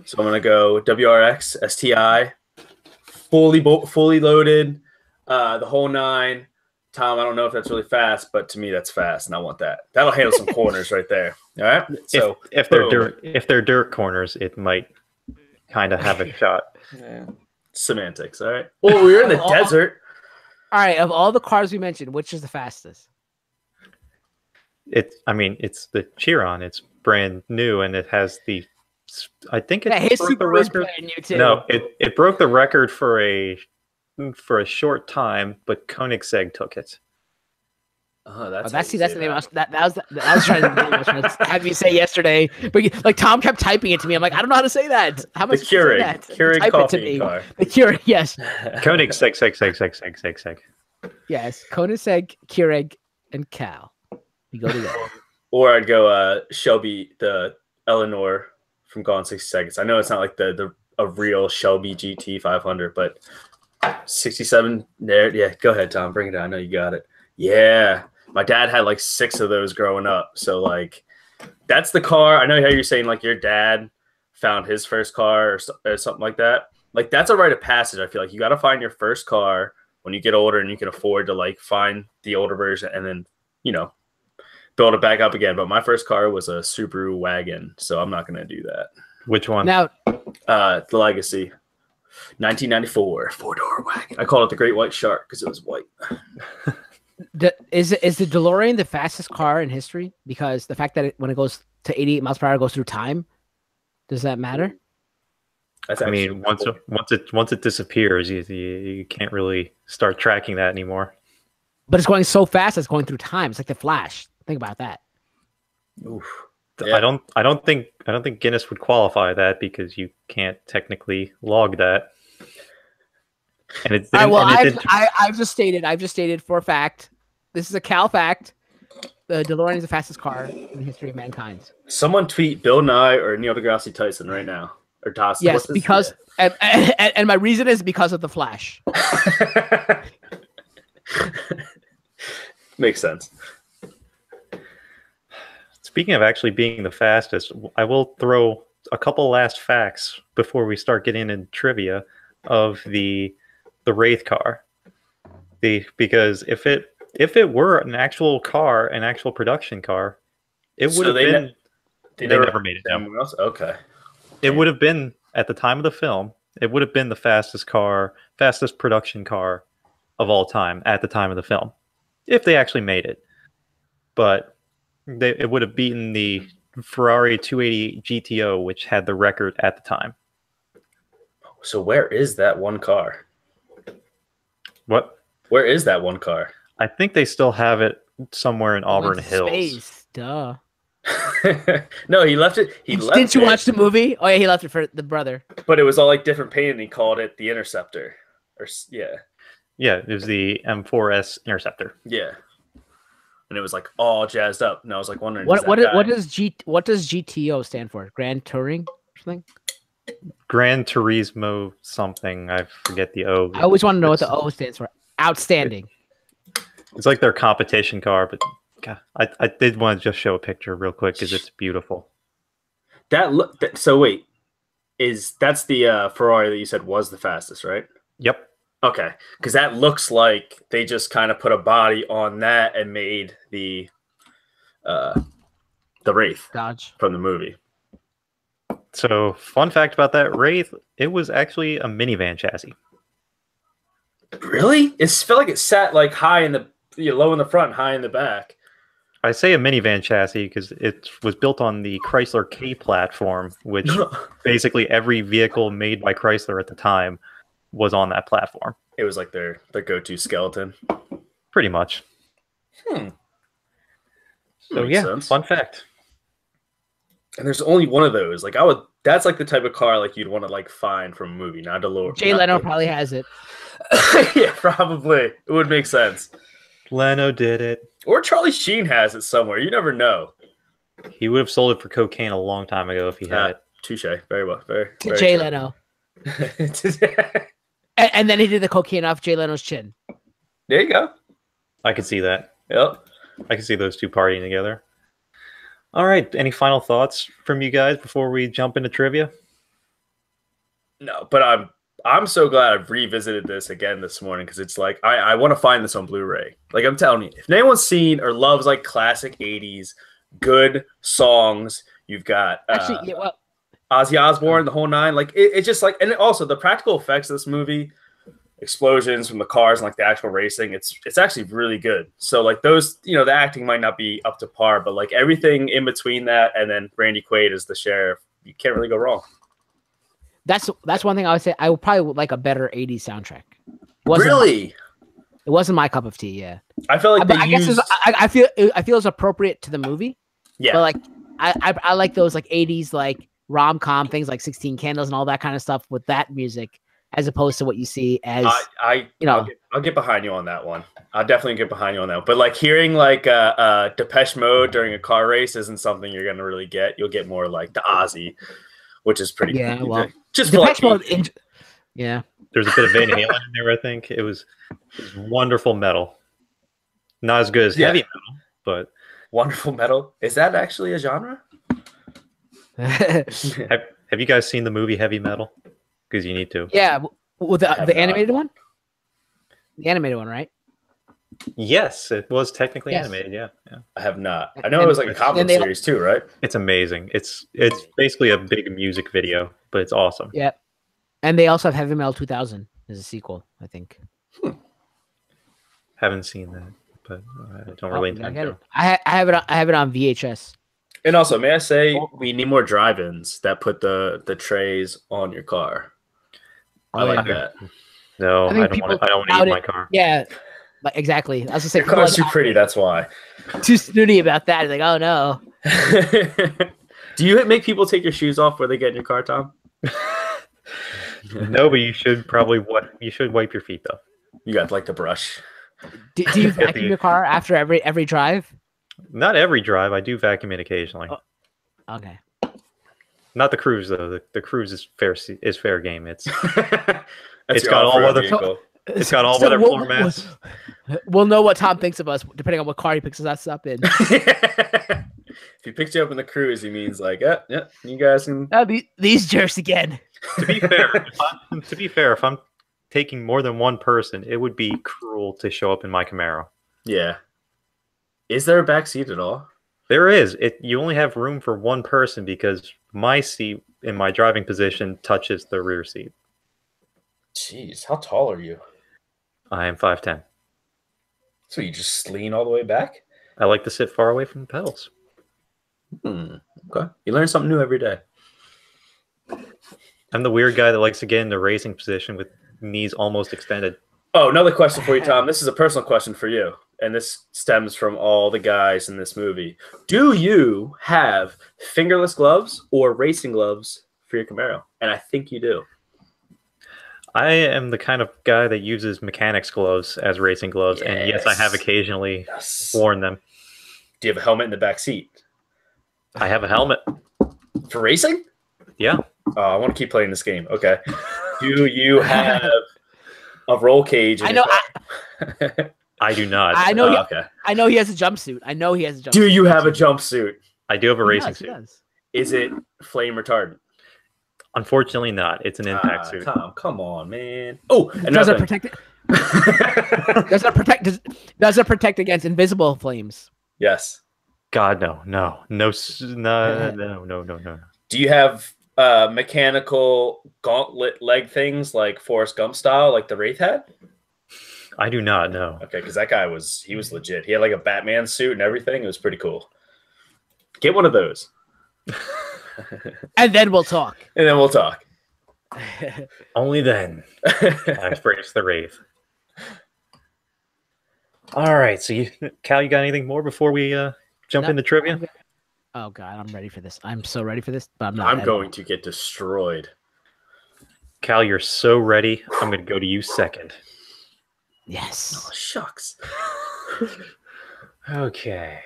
So I'm going to go WRX, STI, fully loaded, the whole 9. Tom, I don't know if that's really fast, but to me that's fast, and I want that. That'll handle some corners right there. All right. So if they're dirt corners, it might kind of have a shot. Yeah. Semantics. All right. Well, we're in the desert. All right. Of all the cars we mentioned, which is the fastest? It's the Chiron. It's brand new, and it has the. I think it his broke the record. No, it broke the record for a short time, but Koenigsegg took it. That's the name. I was trying to have you say yesterday, but like Tom kept typing it to me. I'm like, I don't know how to say that. How am I supposed to say that? Keurig coffee car. The Keurig, yes. Koenigsegg. Yes, Koenigsegg, Keurig, and Kal. We go together. Or I'd go Shelby, the Eleanor from Gone 60 Seconds. I know it's not like a real Shelby GT 500, but 67 there. Yeah, go ahead, Tom. Bring it on. I know you got it. Yeah. My dad had like 6 of those growing up. So like that's the car. I know how you're saying like your dad found his first car or something like that. Like that's a rite of passage. I feel like you got to find your first car when you get older and you can afford to like find the older version and then, build it back up again. But my first car was a Subaru wagon. So I'm not going to do that. Which one? Now, the Legacy. 1994 4-door wagon. I called it the Great White Shark because it was white. Is the DeLorean the fastest car in history? Because the fact that when it goes to 88 miles per hour, it goes through time. Does that matter? Once it disappears, you can't really start tracking that anymore. But it's going so fast, it's going through time. It's like the Flash. Think about that. Oof. Yeah. I don't think Guinness would qualify that because you can't technically log that. And it's I've just stated for a fact. This is a Kal fact. The DeLorean is the fastest car in the history of mankind. Someone tweet Bill Nye or Neil deGrasse Tyson right now. or Das. Yes, because and my reason is because of the Flash. Makes sense. Speaking of actually being the fastest, I will throw a couple last facts before we start getting into trivia of the Wraith car. Because if it were an actual car, an actual production car, it would have been. They never made it. Anyone else? Okay. It would have been at the time of the film. It would have been the fastest production car of all time at the time of the film, if they actually made it. But it would have beaten the Ferrari 280 GTO, which had the record at the time. So where is that one car? What? Where is that one car? I think they still have it somewhere in Auburn Hills. Space, duh. No, he left it. Didn't you watch the movie? Oh yeah, he left it for the brother. But it was all like different paint, and he called it the Interceptor. Yeah, it was the M4S Interceptor. Yeah. And it was like all jazzed up, and I was like wondering what does GTO stand for? Grand Touring or something? Gran Turismo something. I forget the O. I always want to know what the O stands for. Outstanding. It's like their competition car, but God, I did want to just show a picture real quick because it's beautiful. So wait, that's the Ferrari that you said was the fastest, right? Yep. Okay, because that looks like they just kind of put a body on that and made the Wraith Dodge from the movie. So, fun fact about that Wraith, it was actually a minivan chassis. Really? It felt like it sat like high in the low in the front, high in the back. I say a minivan chassis because it was built on the Chrysler K platform, which basically every vehicle made by Chrysler at the time was on that platform. It was like their go-to skeleton. Pretty much. So Makes sense. Fun fact. And there's only one of those. Like that's like the type of car like you'd want to like find from a movie, not a lower. Jay Leno probably has it. Yeah, probably. It would make sense. Leno did it. Or Charlie Sheen has it somewhere. You never know. He would have sold it for cocaine a long time ago if he had it. Touche. Very well. Very Jay true. Leno. And then he did the cocaine off Jay Leno's chin. There you go. I could see that. Yep. I could see those two partying together. All right. Any final thoughts from you guys before we jump into trivia? No, but I'm so glad I've revisited this again this morning because it's like I want to find this on Blu-ray. Like I'm telling you, if anyone's seen or loves like classic 80s good songs, you've got actually, Ozzy Osbourne, the whole nine. Like it's just like, and also the practical effects of this movie, explosions from the cars and like the actual racing, it's actually really good. So like those, the acting might not be up to par, but like everything in between that, and then Randy Quaid as the sheriff, you can't really go wrong. That's one thing I would say. I would probably like a better 80s soundtrack. Really? It wasn't my cup of tea. Yeah, I feel like I feel it's appropriate to the movie. Yeah, but like I like those like 80s like rom-com things like 16 Candles and all that kind of stuff with that music, as opposed to what you see as I'll get behind you on that one. I'll definitely get behind you on that one. But like hearing like Depeche Mode during a car race isn't something you're gonna really get. You'll get more like the Ozzy, which is pretty. Yeah, cool. well, just Depeche Mode. Yeah, there's a bit of Van Halen in there. I think it was wonderful metal. Not as good as heavy metal, but wonderful metal. Is that actually a genre? Have you guys seen the movie Heavy Metal? Because you need to. Yeah, with the animated one. The animated one, right? Yes, it was technically animated. Yeah. I have not. I know it was like a comic series too, right? It's amazing. It's basically a big music video, but it's awesome. Yeah, and they also have Heavy Metal 2000 as a sequel, I think. Haven't seen that, but I don't really intend to. I have it on VHS. And also, may I say, we need more drive-ins that put the trays on your car. I like that. No, I don't want to eat my car. Yeah, exactly. I was gonna say, your car's too pretty. That's why. Too snooty about that. Like, oh no. Do you make people take your shoes off where they get in your car, Tom? No, but you should probably wipe your feet though. You got like the brush. Do you vacuum your car after every drive? Not every drive. I do vacuum it occasionally. Oh, okay. Not the Cruise though. The Cruise is fair game. It's It's got all weather. vehicle. It's got all weather floor mats. We'll know what Tom thinks of us depending on what car he picks us up in. If he picks you up in the Cruise, he means like, yeah, you guys can. These jerks again. To be fair, if I'm taking more than one person, it would be cruel to show up in my Camaro. Yeah. Is there a back seat at all? There is. You only have room for one person because my seat in my driving position touches the rear seat. Jeez, how tall are you? I am 5'10". So you just lean all the way back? I like to sit far away from the pedals. Okay. You learn something new every day. I'm the weird guy that likes to get in the racing position with knees almost extended. Oh, another question for you, Tom. This is a personal question for you, and this stems from all the guys in this movie. Do you have fingerless gloves or racing gloves for your Camaro? And I think you do. I am the kind of guy that uses mechanics gloves as racing gloves, and yes, I have occasionally worn them. Do you have a helmet in the back seat? I have a helmet. For racing? Yeah. Oh, I want to keep playing this game. Okay. Do you have a roll cage? I know. I do not. I know. Okay. I know he has a jumpsuit. Do you have a jumpsuit? I do have a racing suit. Is it flame retardant? Unfortunately not. It's an impact suit. Come on, man. Oh, does it protect it? Does it protect against invisible flames? Yes. God, no. Do you have mechanical gauntlet leg things like Forrest Gump style, like the Wraith had? I do not know. Okay, because that guy was legit. He had like a Batman suit and everything. It was pretty cool. Get one of those. And then we'll talk. Only then. I embrace the Wraith. All right, so Cal, you got anything more before we jump into trivia? Oh God, I'm ready for this. I'm so ready for this, but I'm not. I'm going to get destroyed. Cal, you're so ready. I'm going to go to you second. Yes. Oh, shucks. Okay.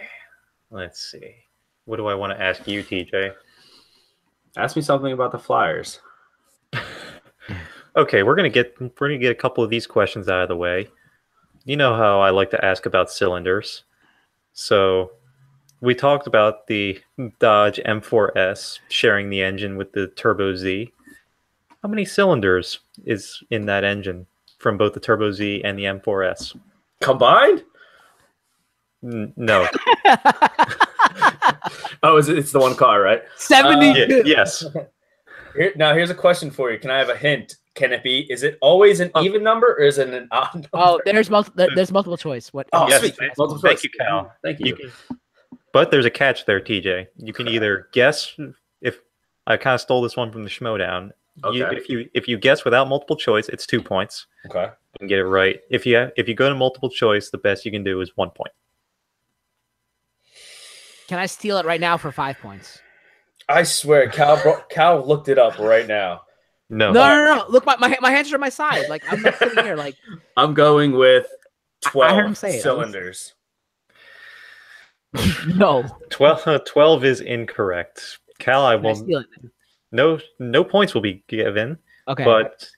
Let's see. What do I want to ask you, TJ? Ask me something about the Flyers. Okay, we're gonna get a couple of these questions out of the way. You know how I like to ask about cylinders. So we talked about the Dodge M4S sharing the engine with the Turbo Z. How many cylinders is in that engine from both the Turbo Z and the M4S? Combined? No. Oh, it's the one car, right? 70. Yes. Here's a question for you. Can I have a hint? Is it always an even number or is it an odd number? Oh, there's multiple choice. What? Oh, yes, sweet. Thank you, Cal. Thank you. But there's a catch there, TJ. You can either guess, if I kind of stole this one from the Schmodown. Okay. If you guess without multiple choice, it's 2 points. Okay. You can get it right. If you go to multiple choice, the best you can do is 1 point. Can I steal it right now for 5 points? I swear, Cal looked it up right now. No. Look, my hands are on my side. Like I'm not sitting here. Like I'm going with 12 I heard him say cylinders. No. 12 is incorrect. Cal, I will steal it? No points will be given. Okay. But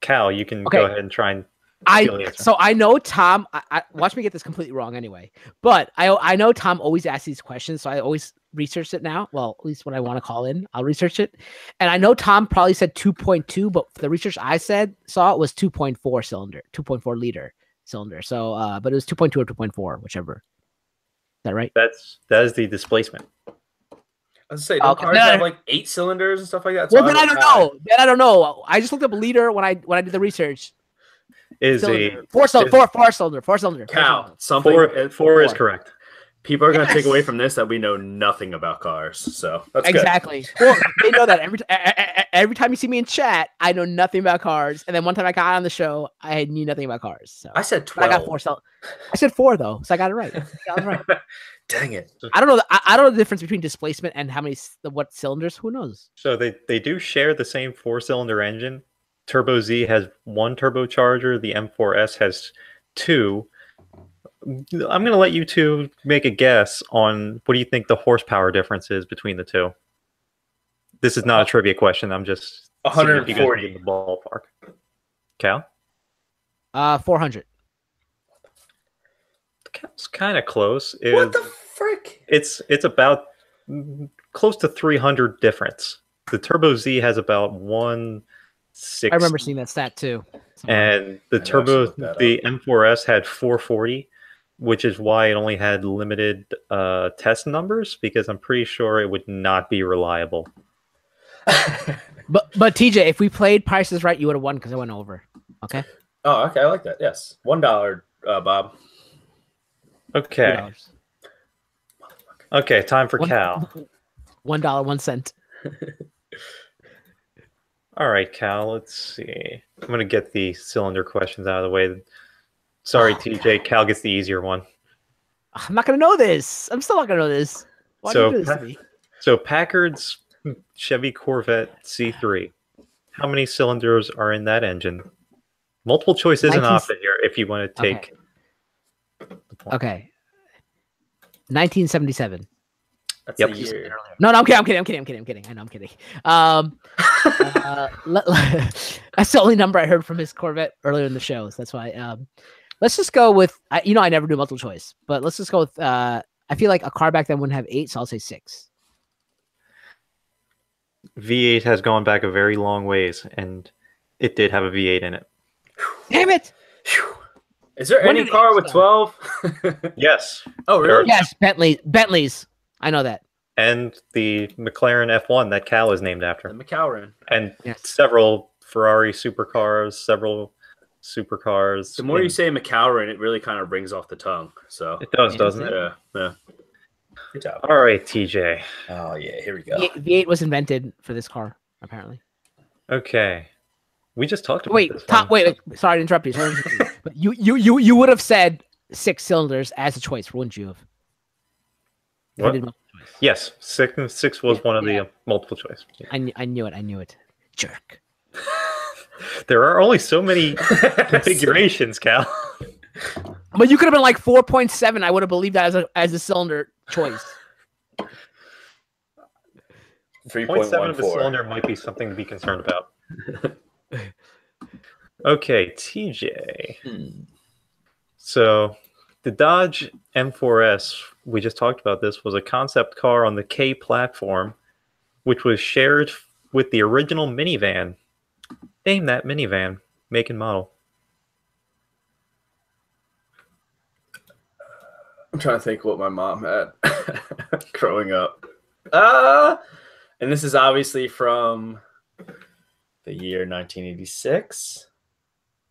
Cal, you can go ahead and try and steal the answer. So I know Tom. I watch me get this completely wrong anyway. But I know Tom always asks these questions, so I always research it now. Well, at least when I want to call in, I'll research it. And I know Tom probably said 2.2, but the research I saw it was 2.4 cylinder, 2.4 liter cylinder. So, but it was 2.2 or 2.4, whichever. Is that right? That is the displacement. I was saying, cars have like 8 cylinders and stuff like that. So well, then I don't know. Then I don't know. I just looked up liter when I did the research. Is cylinder. a four cylinder. Cal, four is correct. People are going to take away from this that we know nothing about cars. So that's exactly. Well, they know that every time you see me in chat, I know nothing about cars. And then one time I got on the show, I knew nothing about cars. So I said 12. I got 4. I said 4 though, so I got it right. Dang it! I don't know. I don't know the difference between displacement and what cylinders. Who knows? So they do share the same 4-cylinder engine. Turbo Z has 1 turbocharger. The M4S has 2. I'm going to let you two make a guess on what do you think the horsepower difference is between the two. This is not a trivia question. I'm just seeing if you guys are 140. in the ballpark. Cal? 400. Cal's kind of close. What the frick? It's about close to 300 difference. The Turbo Z has about 160. I remember seeing that stat too. And the M4S had 440, which is why it only had limited test numbers, because I'm pretty sure it would not be reliable. But TJ, if we played Prices Right, you would have won because I went over. Okay. Oh, okay. I like that. Yes. $1, Bob. Okay. $2. Okay, time for Cal. $1, 1 cent. All right, Cal, let's see. I'm going to get the cylinder questions out of the way. Sorry, TJ. God. Cal gets the easier one. I'm not going to know this. I'm still not going to know this. Why do you do this to me? So Packard's Chevy Corvette C3. How many cylinders are in that engine? Multiple choice is an option here if you want to take the point. Okay. 1977. That's Yep. a year. No, I'm kidding. I know, I'm kidding. That's the only number I heard from his Corvette earlier in the show. So that's why. Let's just go with. I never do multiple choice, but let's just go with. I feel like a car back then wouldn't have 8, so I'll say 6. V8 has gone back a very long ways, and it did have a V8 in it. Damn it! Is there any car with 12? Yes. Oh, really? Yes, Bentleys. I know that. And the McLaren F1 that Cal is named after. The McKALren. And several Ferrari supercars, several supercars. The more you say McKALren, it really kind of rings off the tongue. So it does, doesn't it? Yeah. Good job. All right, TJ. Oh, yeah. Here we go. V8 was invented for this car, apparently. Okay. We just talked about this. Wait. Sorry to interrupt you. But you would have said 6 cylinders as a choice, wouldn't you have? What? Yes, six was one of the multiple choice. Yeah. I knew it. Jerk. There are only so many configurations, Cal. But you could have been like 4.7. I would have believed that as a cylinder choice. 3.7 of a cylinder might be something to be concerned about. Okay, TJ. So the Dodge M4S, we just talked about this, was a concept car on the K platform, which was shared with the original minivan. Name that minivan, make and model. I'm trying to think what my mom had growing up. And this is obviously from the year 1986.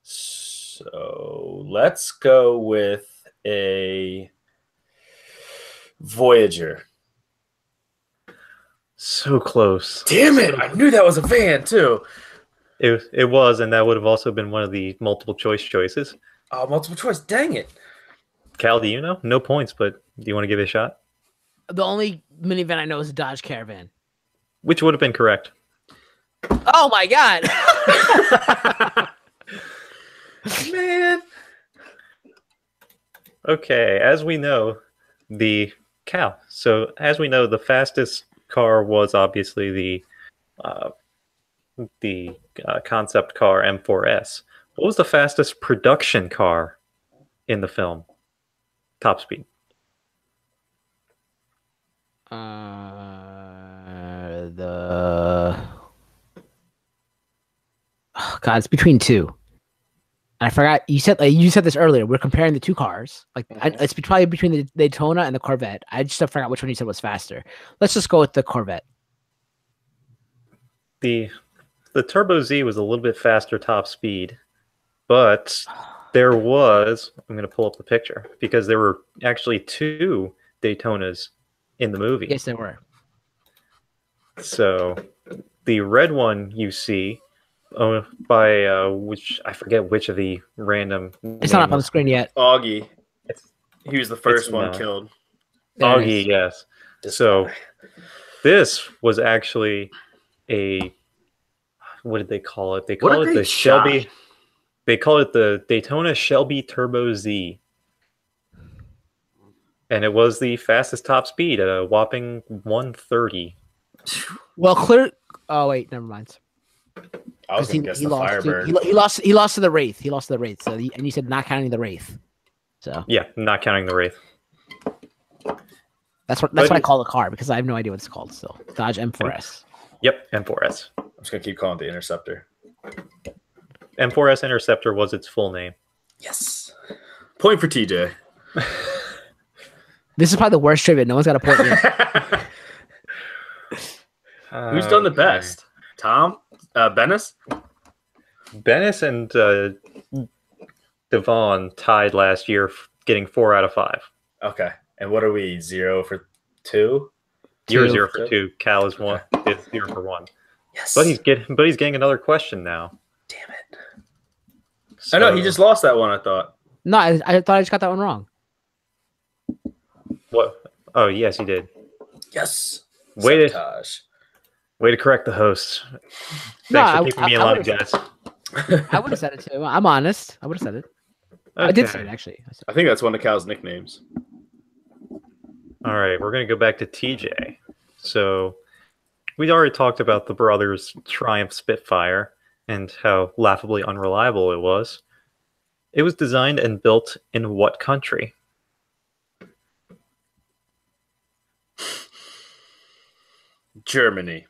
So let's go with a Voyager. So close. Damn it! I knew that was a van too. It was, and that would have also been one of the multiple choices. Oh, multiple choice. Dang it. Cal, do you know? No points, but do you want to give it a shot? The only minivan I know is a Dodge Caravan. Which would have been correct. Oh my god. Man. Okay, as we know, the fastest car was obviously the concept car M4S. What was the fastest production car in the film? Top speed. It's between 2. I forgot you said this earlier. We're comparing the 2 cars. It's probably between the Daytona and the Corvette. I just forgot which one you said was faster. Let's just go with the Corvette. The Turbo Z was a little bit faster top speed, but there was, I'm going to pull up the picture, because there were actually 2 Daytonas in the movie. Yes, there were. So the red one you see by which I forget which of the random. It's not up on the screen yet. Augie. He was the first one killed. Augie, yes. So this was actually a, what did they call it? They call it the Shelby. They call it the Daytona Shelby Turbo Z. And it was the fastest top speed at a whopping 130. Well, Oh wait, never mind. I was going to guess the lost Firebird. He lost to the Wraith. He lost to the Wraith. So and you said not counting the Wraith. So Yeah, not counting the Wraith. that's what I call the car because I have no idea what it's called still. Dodge M4S. Yep, M4S. I'm just going to keep calling it the Interceptor. M4S Interceptor was its full name. Yes. Point for TJ. This is probably the worst trivia. No one's got a point yet. Who's done the best? Tom? Bennis? Bennis and Devon tied last year, getting 4 out of 5. Okay. And what are we? 0 for 2? You're 0 for 2. Kal is 1. Is 0 for 1. Yes. But he's getting another question now. Damn it. I know he just lost that one, I thought. No, I thought I just got that one wrong. What? Oh, yes, he did. Yes. Way Sabotage. to correct the host. No, Thanks for keeping me alive, guys. I would have said it too. I'm honest. I would have said it. Okay. I did say it actually. I think that's one of Cal's nicknames. All right, we're going to go back to TJ. So we already talked about the brothers' Triumph Spitfire and how laughably unreliable it was. It was designed and built in what country? Germany.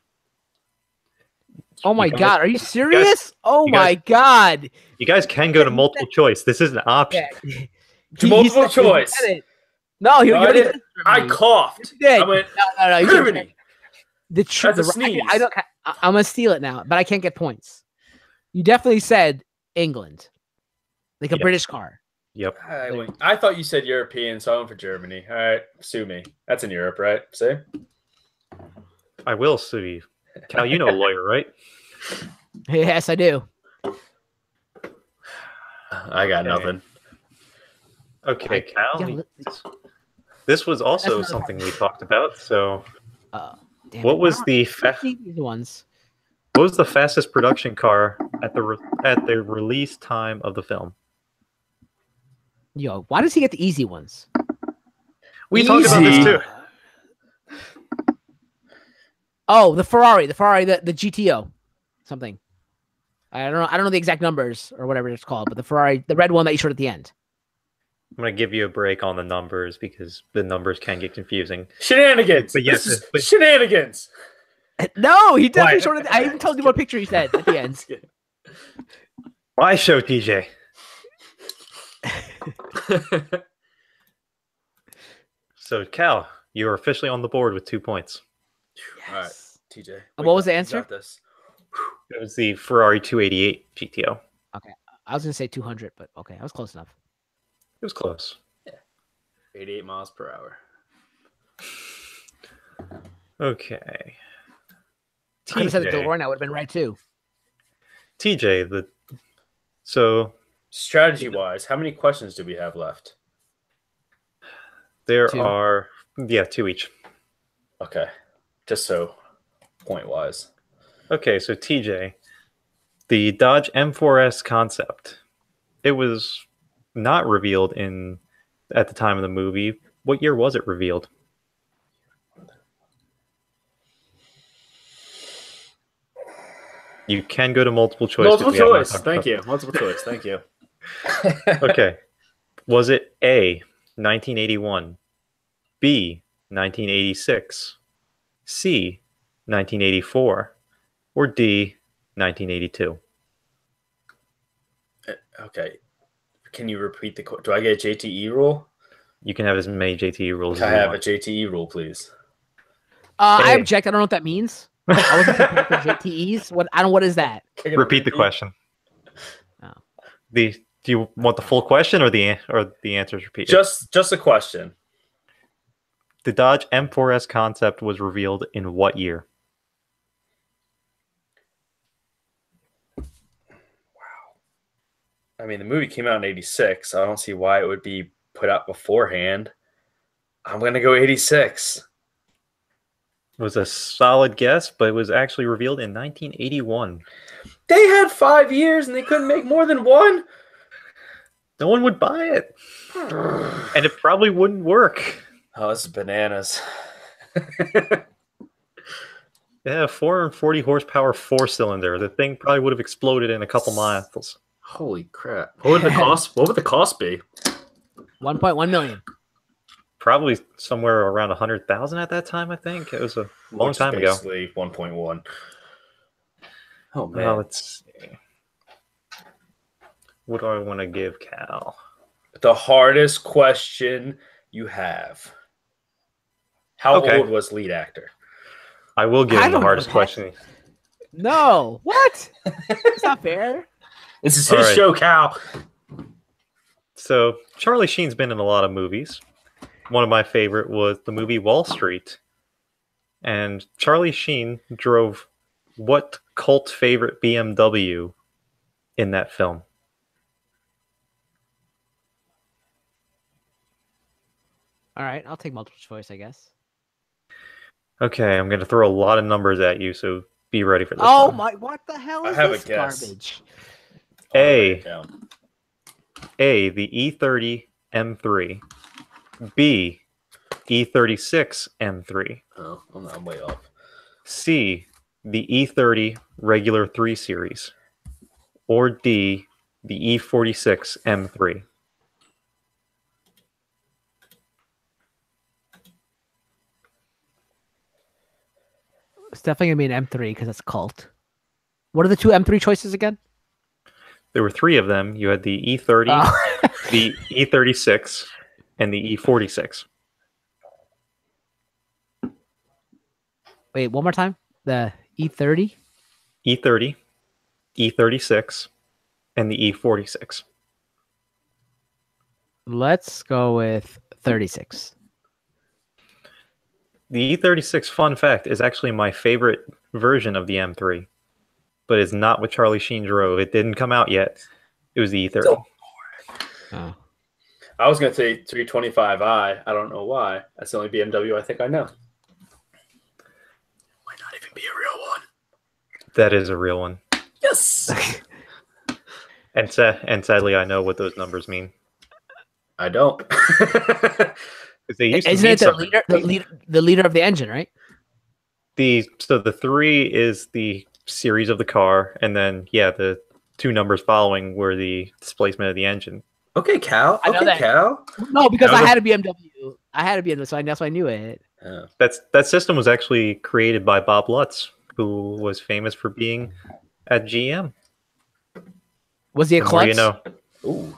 Oh my god, are you serious? My god. You guys can go to multiple choice. This is an option. Yeah. Multiple choice. No, he already said I coughed. You did. I went, no, Germany. That's a sneeze. I'm gonna steal it now, but I can't get points. You definitely said England, like a British car. Yep. I thought you said European, so I went for Germany. All right, sue me. That's in Europe, right? See? I will sue you. Kal, you know a lawyer, right? Yes, I do. I got nothing. Okay, Kal. This was also something we talked about. So, what was the fastest production car at the release time of the film? Yo, why does he get the easy ones? We talked about this too. Oh, the Ferrari, the GTO, something. I don't know the exact numbers or whatever it's called, but the Ferrari, the red one that you showed at the end. I'm going to give you a break on the numbers because the numbers can get confusing. Shenanigans. But yes, shenanigans. No, he definitely showed it. I even told you what picture he said at the end. Why show TJ? So, Kal, you are officially on the board with 2 points. Yes. All right, TJ. What was the answer? It was the Ferrari 288 GTO. Okay. I was going to say 200, but okay. I was close enough. It was close. Yeah. 88 miles per hour. Okay. I could have said the DeLorean. I would have been right too. TJ, so strategy-wise, how many questions do we have left? There are 2 each. Okay. Just so point-wise. Okay, so TJ, the Dodge M4S concept, it was not revealed at the time of the movie. What year was it revealed? You can go to multiple choice. Multiple choice. Thank you. Multiple choice. Thank you. Okay. Was it A, 1981, B, 1986, C, 1984, or D, 1982? Okay. Can you repeat the question? Do I get a JTE rule? You can have as many JTE rules Can as I you have want. a JTE rule, please? I object. I don't know what that means. I wasn't prepared for JTEs. What is that? Repeat the question. Oh. Do you want the full question or the answers repeated? Just a question. The Dodge M4S concept was revealed in what year? Wow. I mean, the movie came out in 86, so I don't see why it would be put out beforehand. I'm going to go 86. It was a solid guess, but it was actually revealed in 1981. They had 5 years and they couldn't make more than one? No one would buy it. And it probably wouldn't work. Oh, this is bananas. Yeah, 440 horsepower, 4-cylinder. The thing probably would have exploded in a couple miles. Holy crap! What would the cost? What would the cost be? 1.1 million. Probably somewhere around 100,000 at that time. I think it was a long time ago. Basically 1.1. Oh man! Well, let's see. What do I want to give Kal? The hardest question you have. How old was lead actor? I will give him the hardest question. No, what? It's not fair. This is his show, Kal. So Charlie Sheen's been in a lot of movies. One of my favorite was the movie Wall Street. And Charlie Sheen drove what cult favorite BMW in that film? All right, I'll take multiple choice, I guess. Okay, I'm going to throw a lot of numbers at you, so be ready for this. Oh one. my! What the hell is I have this a guess. garbage? A, the E30 M3. B, E36 M3. Oh, I'm way off. C, the E30 regular 3 series. Or D, the E46 M3. It's definitely gonna be an M3 because it's cult. What are the two M3 choices again? There were 3 of them. You had the E30, the E36, and the E46. Wait, one more time. The E30, E30, E36, and the E46. Let's go with 36. The E36, fun fact, is actually my favorite version of the M3, but it's not what Charlie Sheen drove. It didn't come out yet. It was the E30. Oh. I was going to say 325i. I don't know why. That's the only BMW I think I know. Might not even be a real one. That is a real one. Yes. And sadly, I know what those numbers mean. I don't. They used to Isn't mean it something. the leader of the engine, right? So the 3 is the series of the car, and then the 2 numbers following were the displacement of the engine. Okay, Kal. I know Okay, that. Kal. No, because I had a BMW. So that's why I knew it. Yeah. That system was actually created by Bob Lutz, who was famous for being at GM. Was he a klutz? You know, Ooh.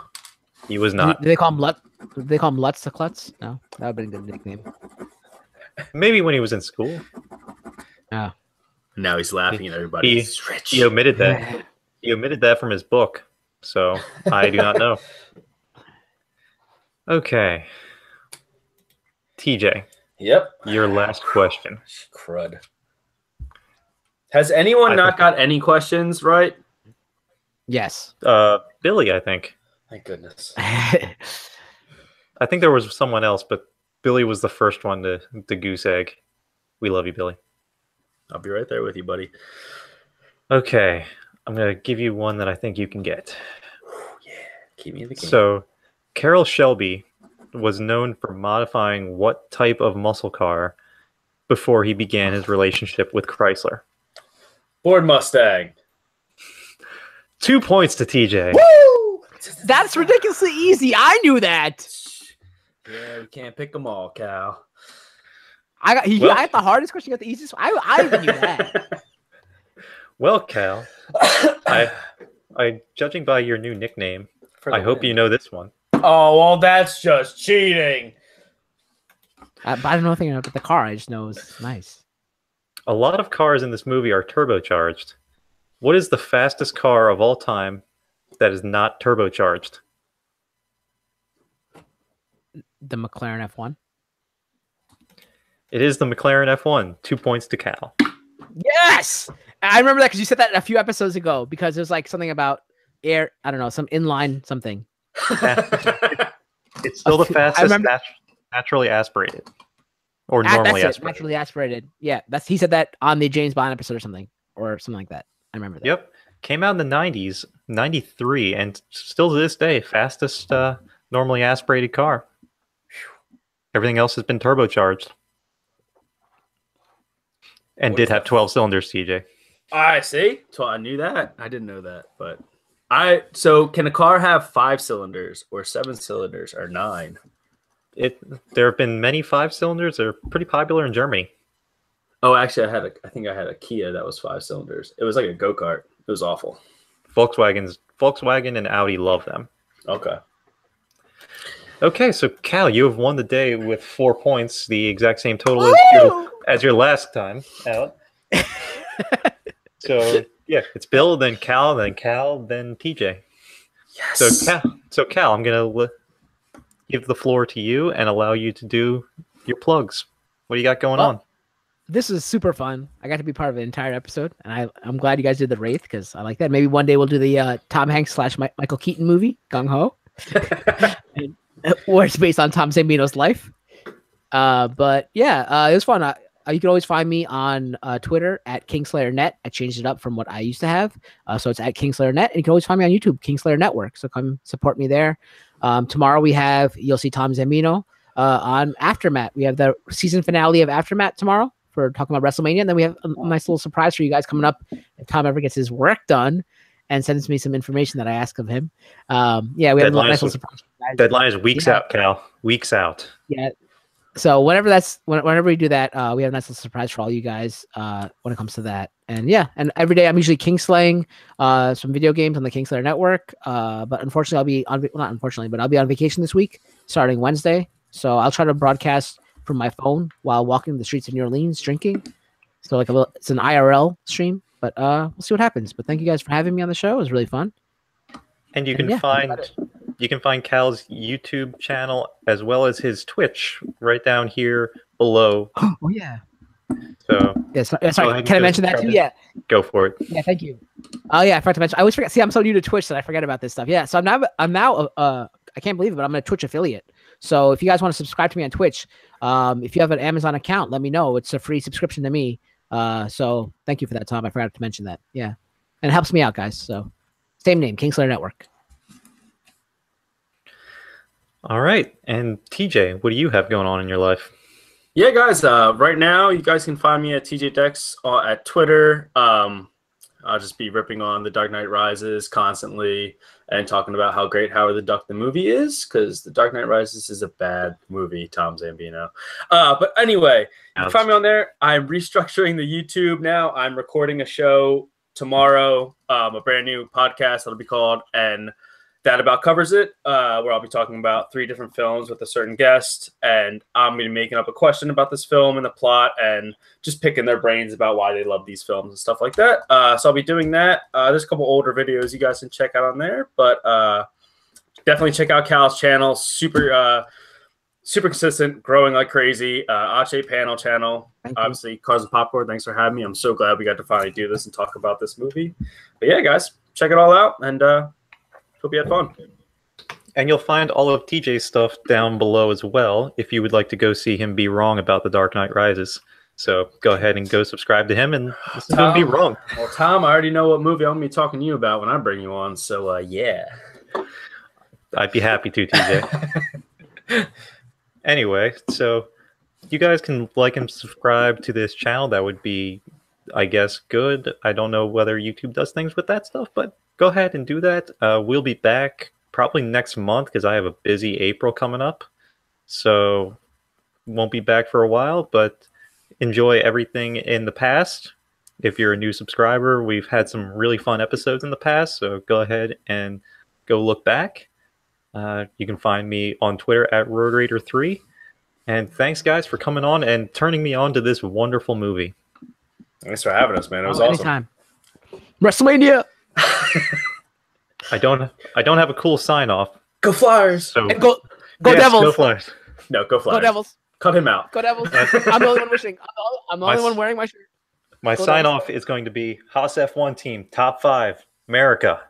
he was not. Did they call him Lutz? Did they call him Lutz the Klutz? No, that would have been a good nickname. Maybe when he was in school. Oh. Now he's laughing at everybody. He's rich. He omitted that. He omitted that from his book, so I do not know. Okay. TJ. Yep. Your last question. Crud. Has anyone not got any questions right? Yes. Billy, I think. Thank goodness. I think there was someone else, but Billy was the first one to goose egg. We love you, Billy. I'll be right there with you, buddy. Okay. I'm going to give you one that I think you can get. Yeah. Keep me in the game. So, Carroll Shelby was known for modifying what type of muscle car before he began his relationship with Chrysler? Ford Mustang. 2 points to TJ. Woo! That's ridiculously easy. I knew that. Yeah, we can't pick them all, Kal. I got the hardest question. You got the easiest. I even knew that. Well, Kal, I judging by your new nickname, I hope you know this one. Oh, well, that's just cheating. But I don't know anything about the car. I just know it's nice. A lot of cars in this movie are turbocharged. What is the fastest car of all time that is not turbocharged? The McLaren F1. It is the McLaren F1. 2 points to Kal. Yes! I remember that because you said that a few episodes ago because there's like something about air, I don't know, some inline something. It's still the fastest naturally aspirated. Or normally aspirated. Naturally aspirated. Yeah, he said that on the James Bond episode or something like that. I remember that. Yep. Came out in the 90s, 93, and still to this day, fastest normally aspirated car. Everything else has been turbocharged. And did have 12 cylinders, TJ. I see. So I knew that. I didn't know that, but so can a car have 5 cylinders or 7 cylinders or 9? There have been many 5 cylinders. They're pretty popular in Germany. Oh, actually, I think I had a Kia that was 5 cylinders. It was like a go-kart. It was awful. Volkswagen and Audi love them. Okay. Okay, so Kal, you have won the day with 4 points, the exact same total as your last time out. So yeah, it's Bill, then Kal, then TJ. Yes. So Kal, I'm gonna give the floor to you and allow you to do your plugs. What do you got going on? This is super fun. I got to be part of an entire episode, and I'm glad you guys did the Wraith because I like that. Maybe one day we'll do the Tom Hanks / Michael Keaton movie, Gung Ho, where it's based on Tom Zambino's life. But yeah, it was fun. You can always find me on Twitter at KingslayerNet. I changed it up from what I used to have, so it's at KingslayerNet, and you can always find me on YouTube, Kingslayer Network. So come support me there. Tomorrow you'll see Tom Zambino on Aftermath. We have the season finale of Aftermath tomorrow for talking about WrestleMania, and then we have a nice little surprise for you guys coming up if Tom ever gets his work done and sends me some information that I ask of him. Yeah, we have a nice little surprise for you guys. Deadline is weeks out, Kal. Weeks out. Yeah. So whenever we do that, we have a nice little surprise for all you guys when it comes to that. And yeah, and every day I'm usually kingslaying some video games on the Kingslayer Network. But unfortunately, I'll be on vacation this week starting Wednesday. So I'll try to broadcast from my phone while walking the streets of New Orleans drinking. So it's an IRL stream, but we'll see what happens. But thank you guys for having me on the show. It was really fun. And you can find Kal's YouTube channel as well as his Twitch right down here below. Oh yeah. So sorry. Can I mention that too? Yeah. Go for it. Yeah, thank you. Oh yeah, I forgot to mention. I always forget. See, I'm so new to Twitch that I forget about this stuff. Yeah, so I'm now I can't believe it, but I'm a Twitch affiliate. So if you guys want to subscribe to me on Twitch, if you have an Amazon account, let me know. It's a free subscription to me. So thank you for that, Tom. I forgot to mention that. Yeah, and it helps me out, guys. So same name, Kingslayer Network. All right, and TJ, what do you have going on in your life? Yeah, guys. Right now, you guys can find me at TJ Dex at Twitter. I'll just be ripping on The Dark Knight Rises constantly and talking about how great Howard the Duck the movie is, because The Dark Knight Rises is a bad movie, Tom Zambino. But anyway, you can find me on there. I'm restructuring the YouTube now. I'm recording a show tomorrow, a brand new podcast that'll be called And That About Covers It, where I'll be talking about 3 different films with a certain guest, and I'm going to be making up a question about this film and the plot and just picking their brains about why they love these films and stuff like that. So I'll be doing that. There's a couple older videos you guys can check out on there, but definitely check out Kal's channel. Super consistent, growing like crazy. Ache Panel channel. Obviously, Cars and Popcorn, thanks for having me. I'm so glad we got to finally do this and talk about this movie. But yeah, guys, check it all out, and hope you had fun. And you'll find all of TJ's stuff down below as well if you would like to go see him be wrong about The Dark Knight Rises. So go ahead and go subscribe to him and listen to him be wrong. Well, Tom, I already know what movie I'm going to be talking to you about when I bring you on. So, yeah. I'd be happy to, TJ. Anyway, so you guys can like and subscribe to this channel. That would be, I guess, good. I don't know whether YouTube does things with that stuff, but go ahead and do that. We'll be back probably next month because I have a busy April coming up. So won't be back for a while, but enjoy everything in the past. If you're a new subscriber, we've had some really fun episodes in the past, so go ahead and go look back. You can find me on Twitter at RoadRaider3. And thanks, guys, for coming on and turning me on to this wonderful movie. Thanks for having us, man. It was awesome. Anytime. WrestleMania! I don't have a cool sign off. Go Flyers! So, go yes, Devils! Go Flyers! No, go Flyers. Go Devils! Cut him out. Go Devils! I'm the only one wishing. I'm the only one wearing my shirt. My sign off is going to be Haas F1 team, top 5, America.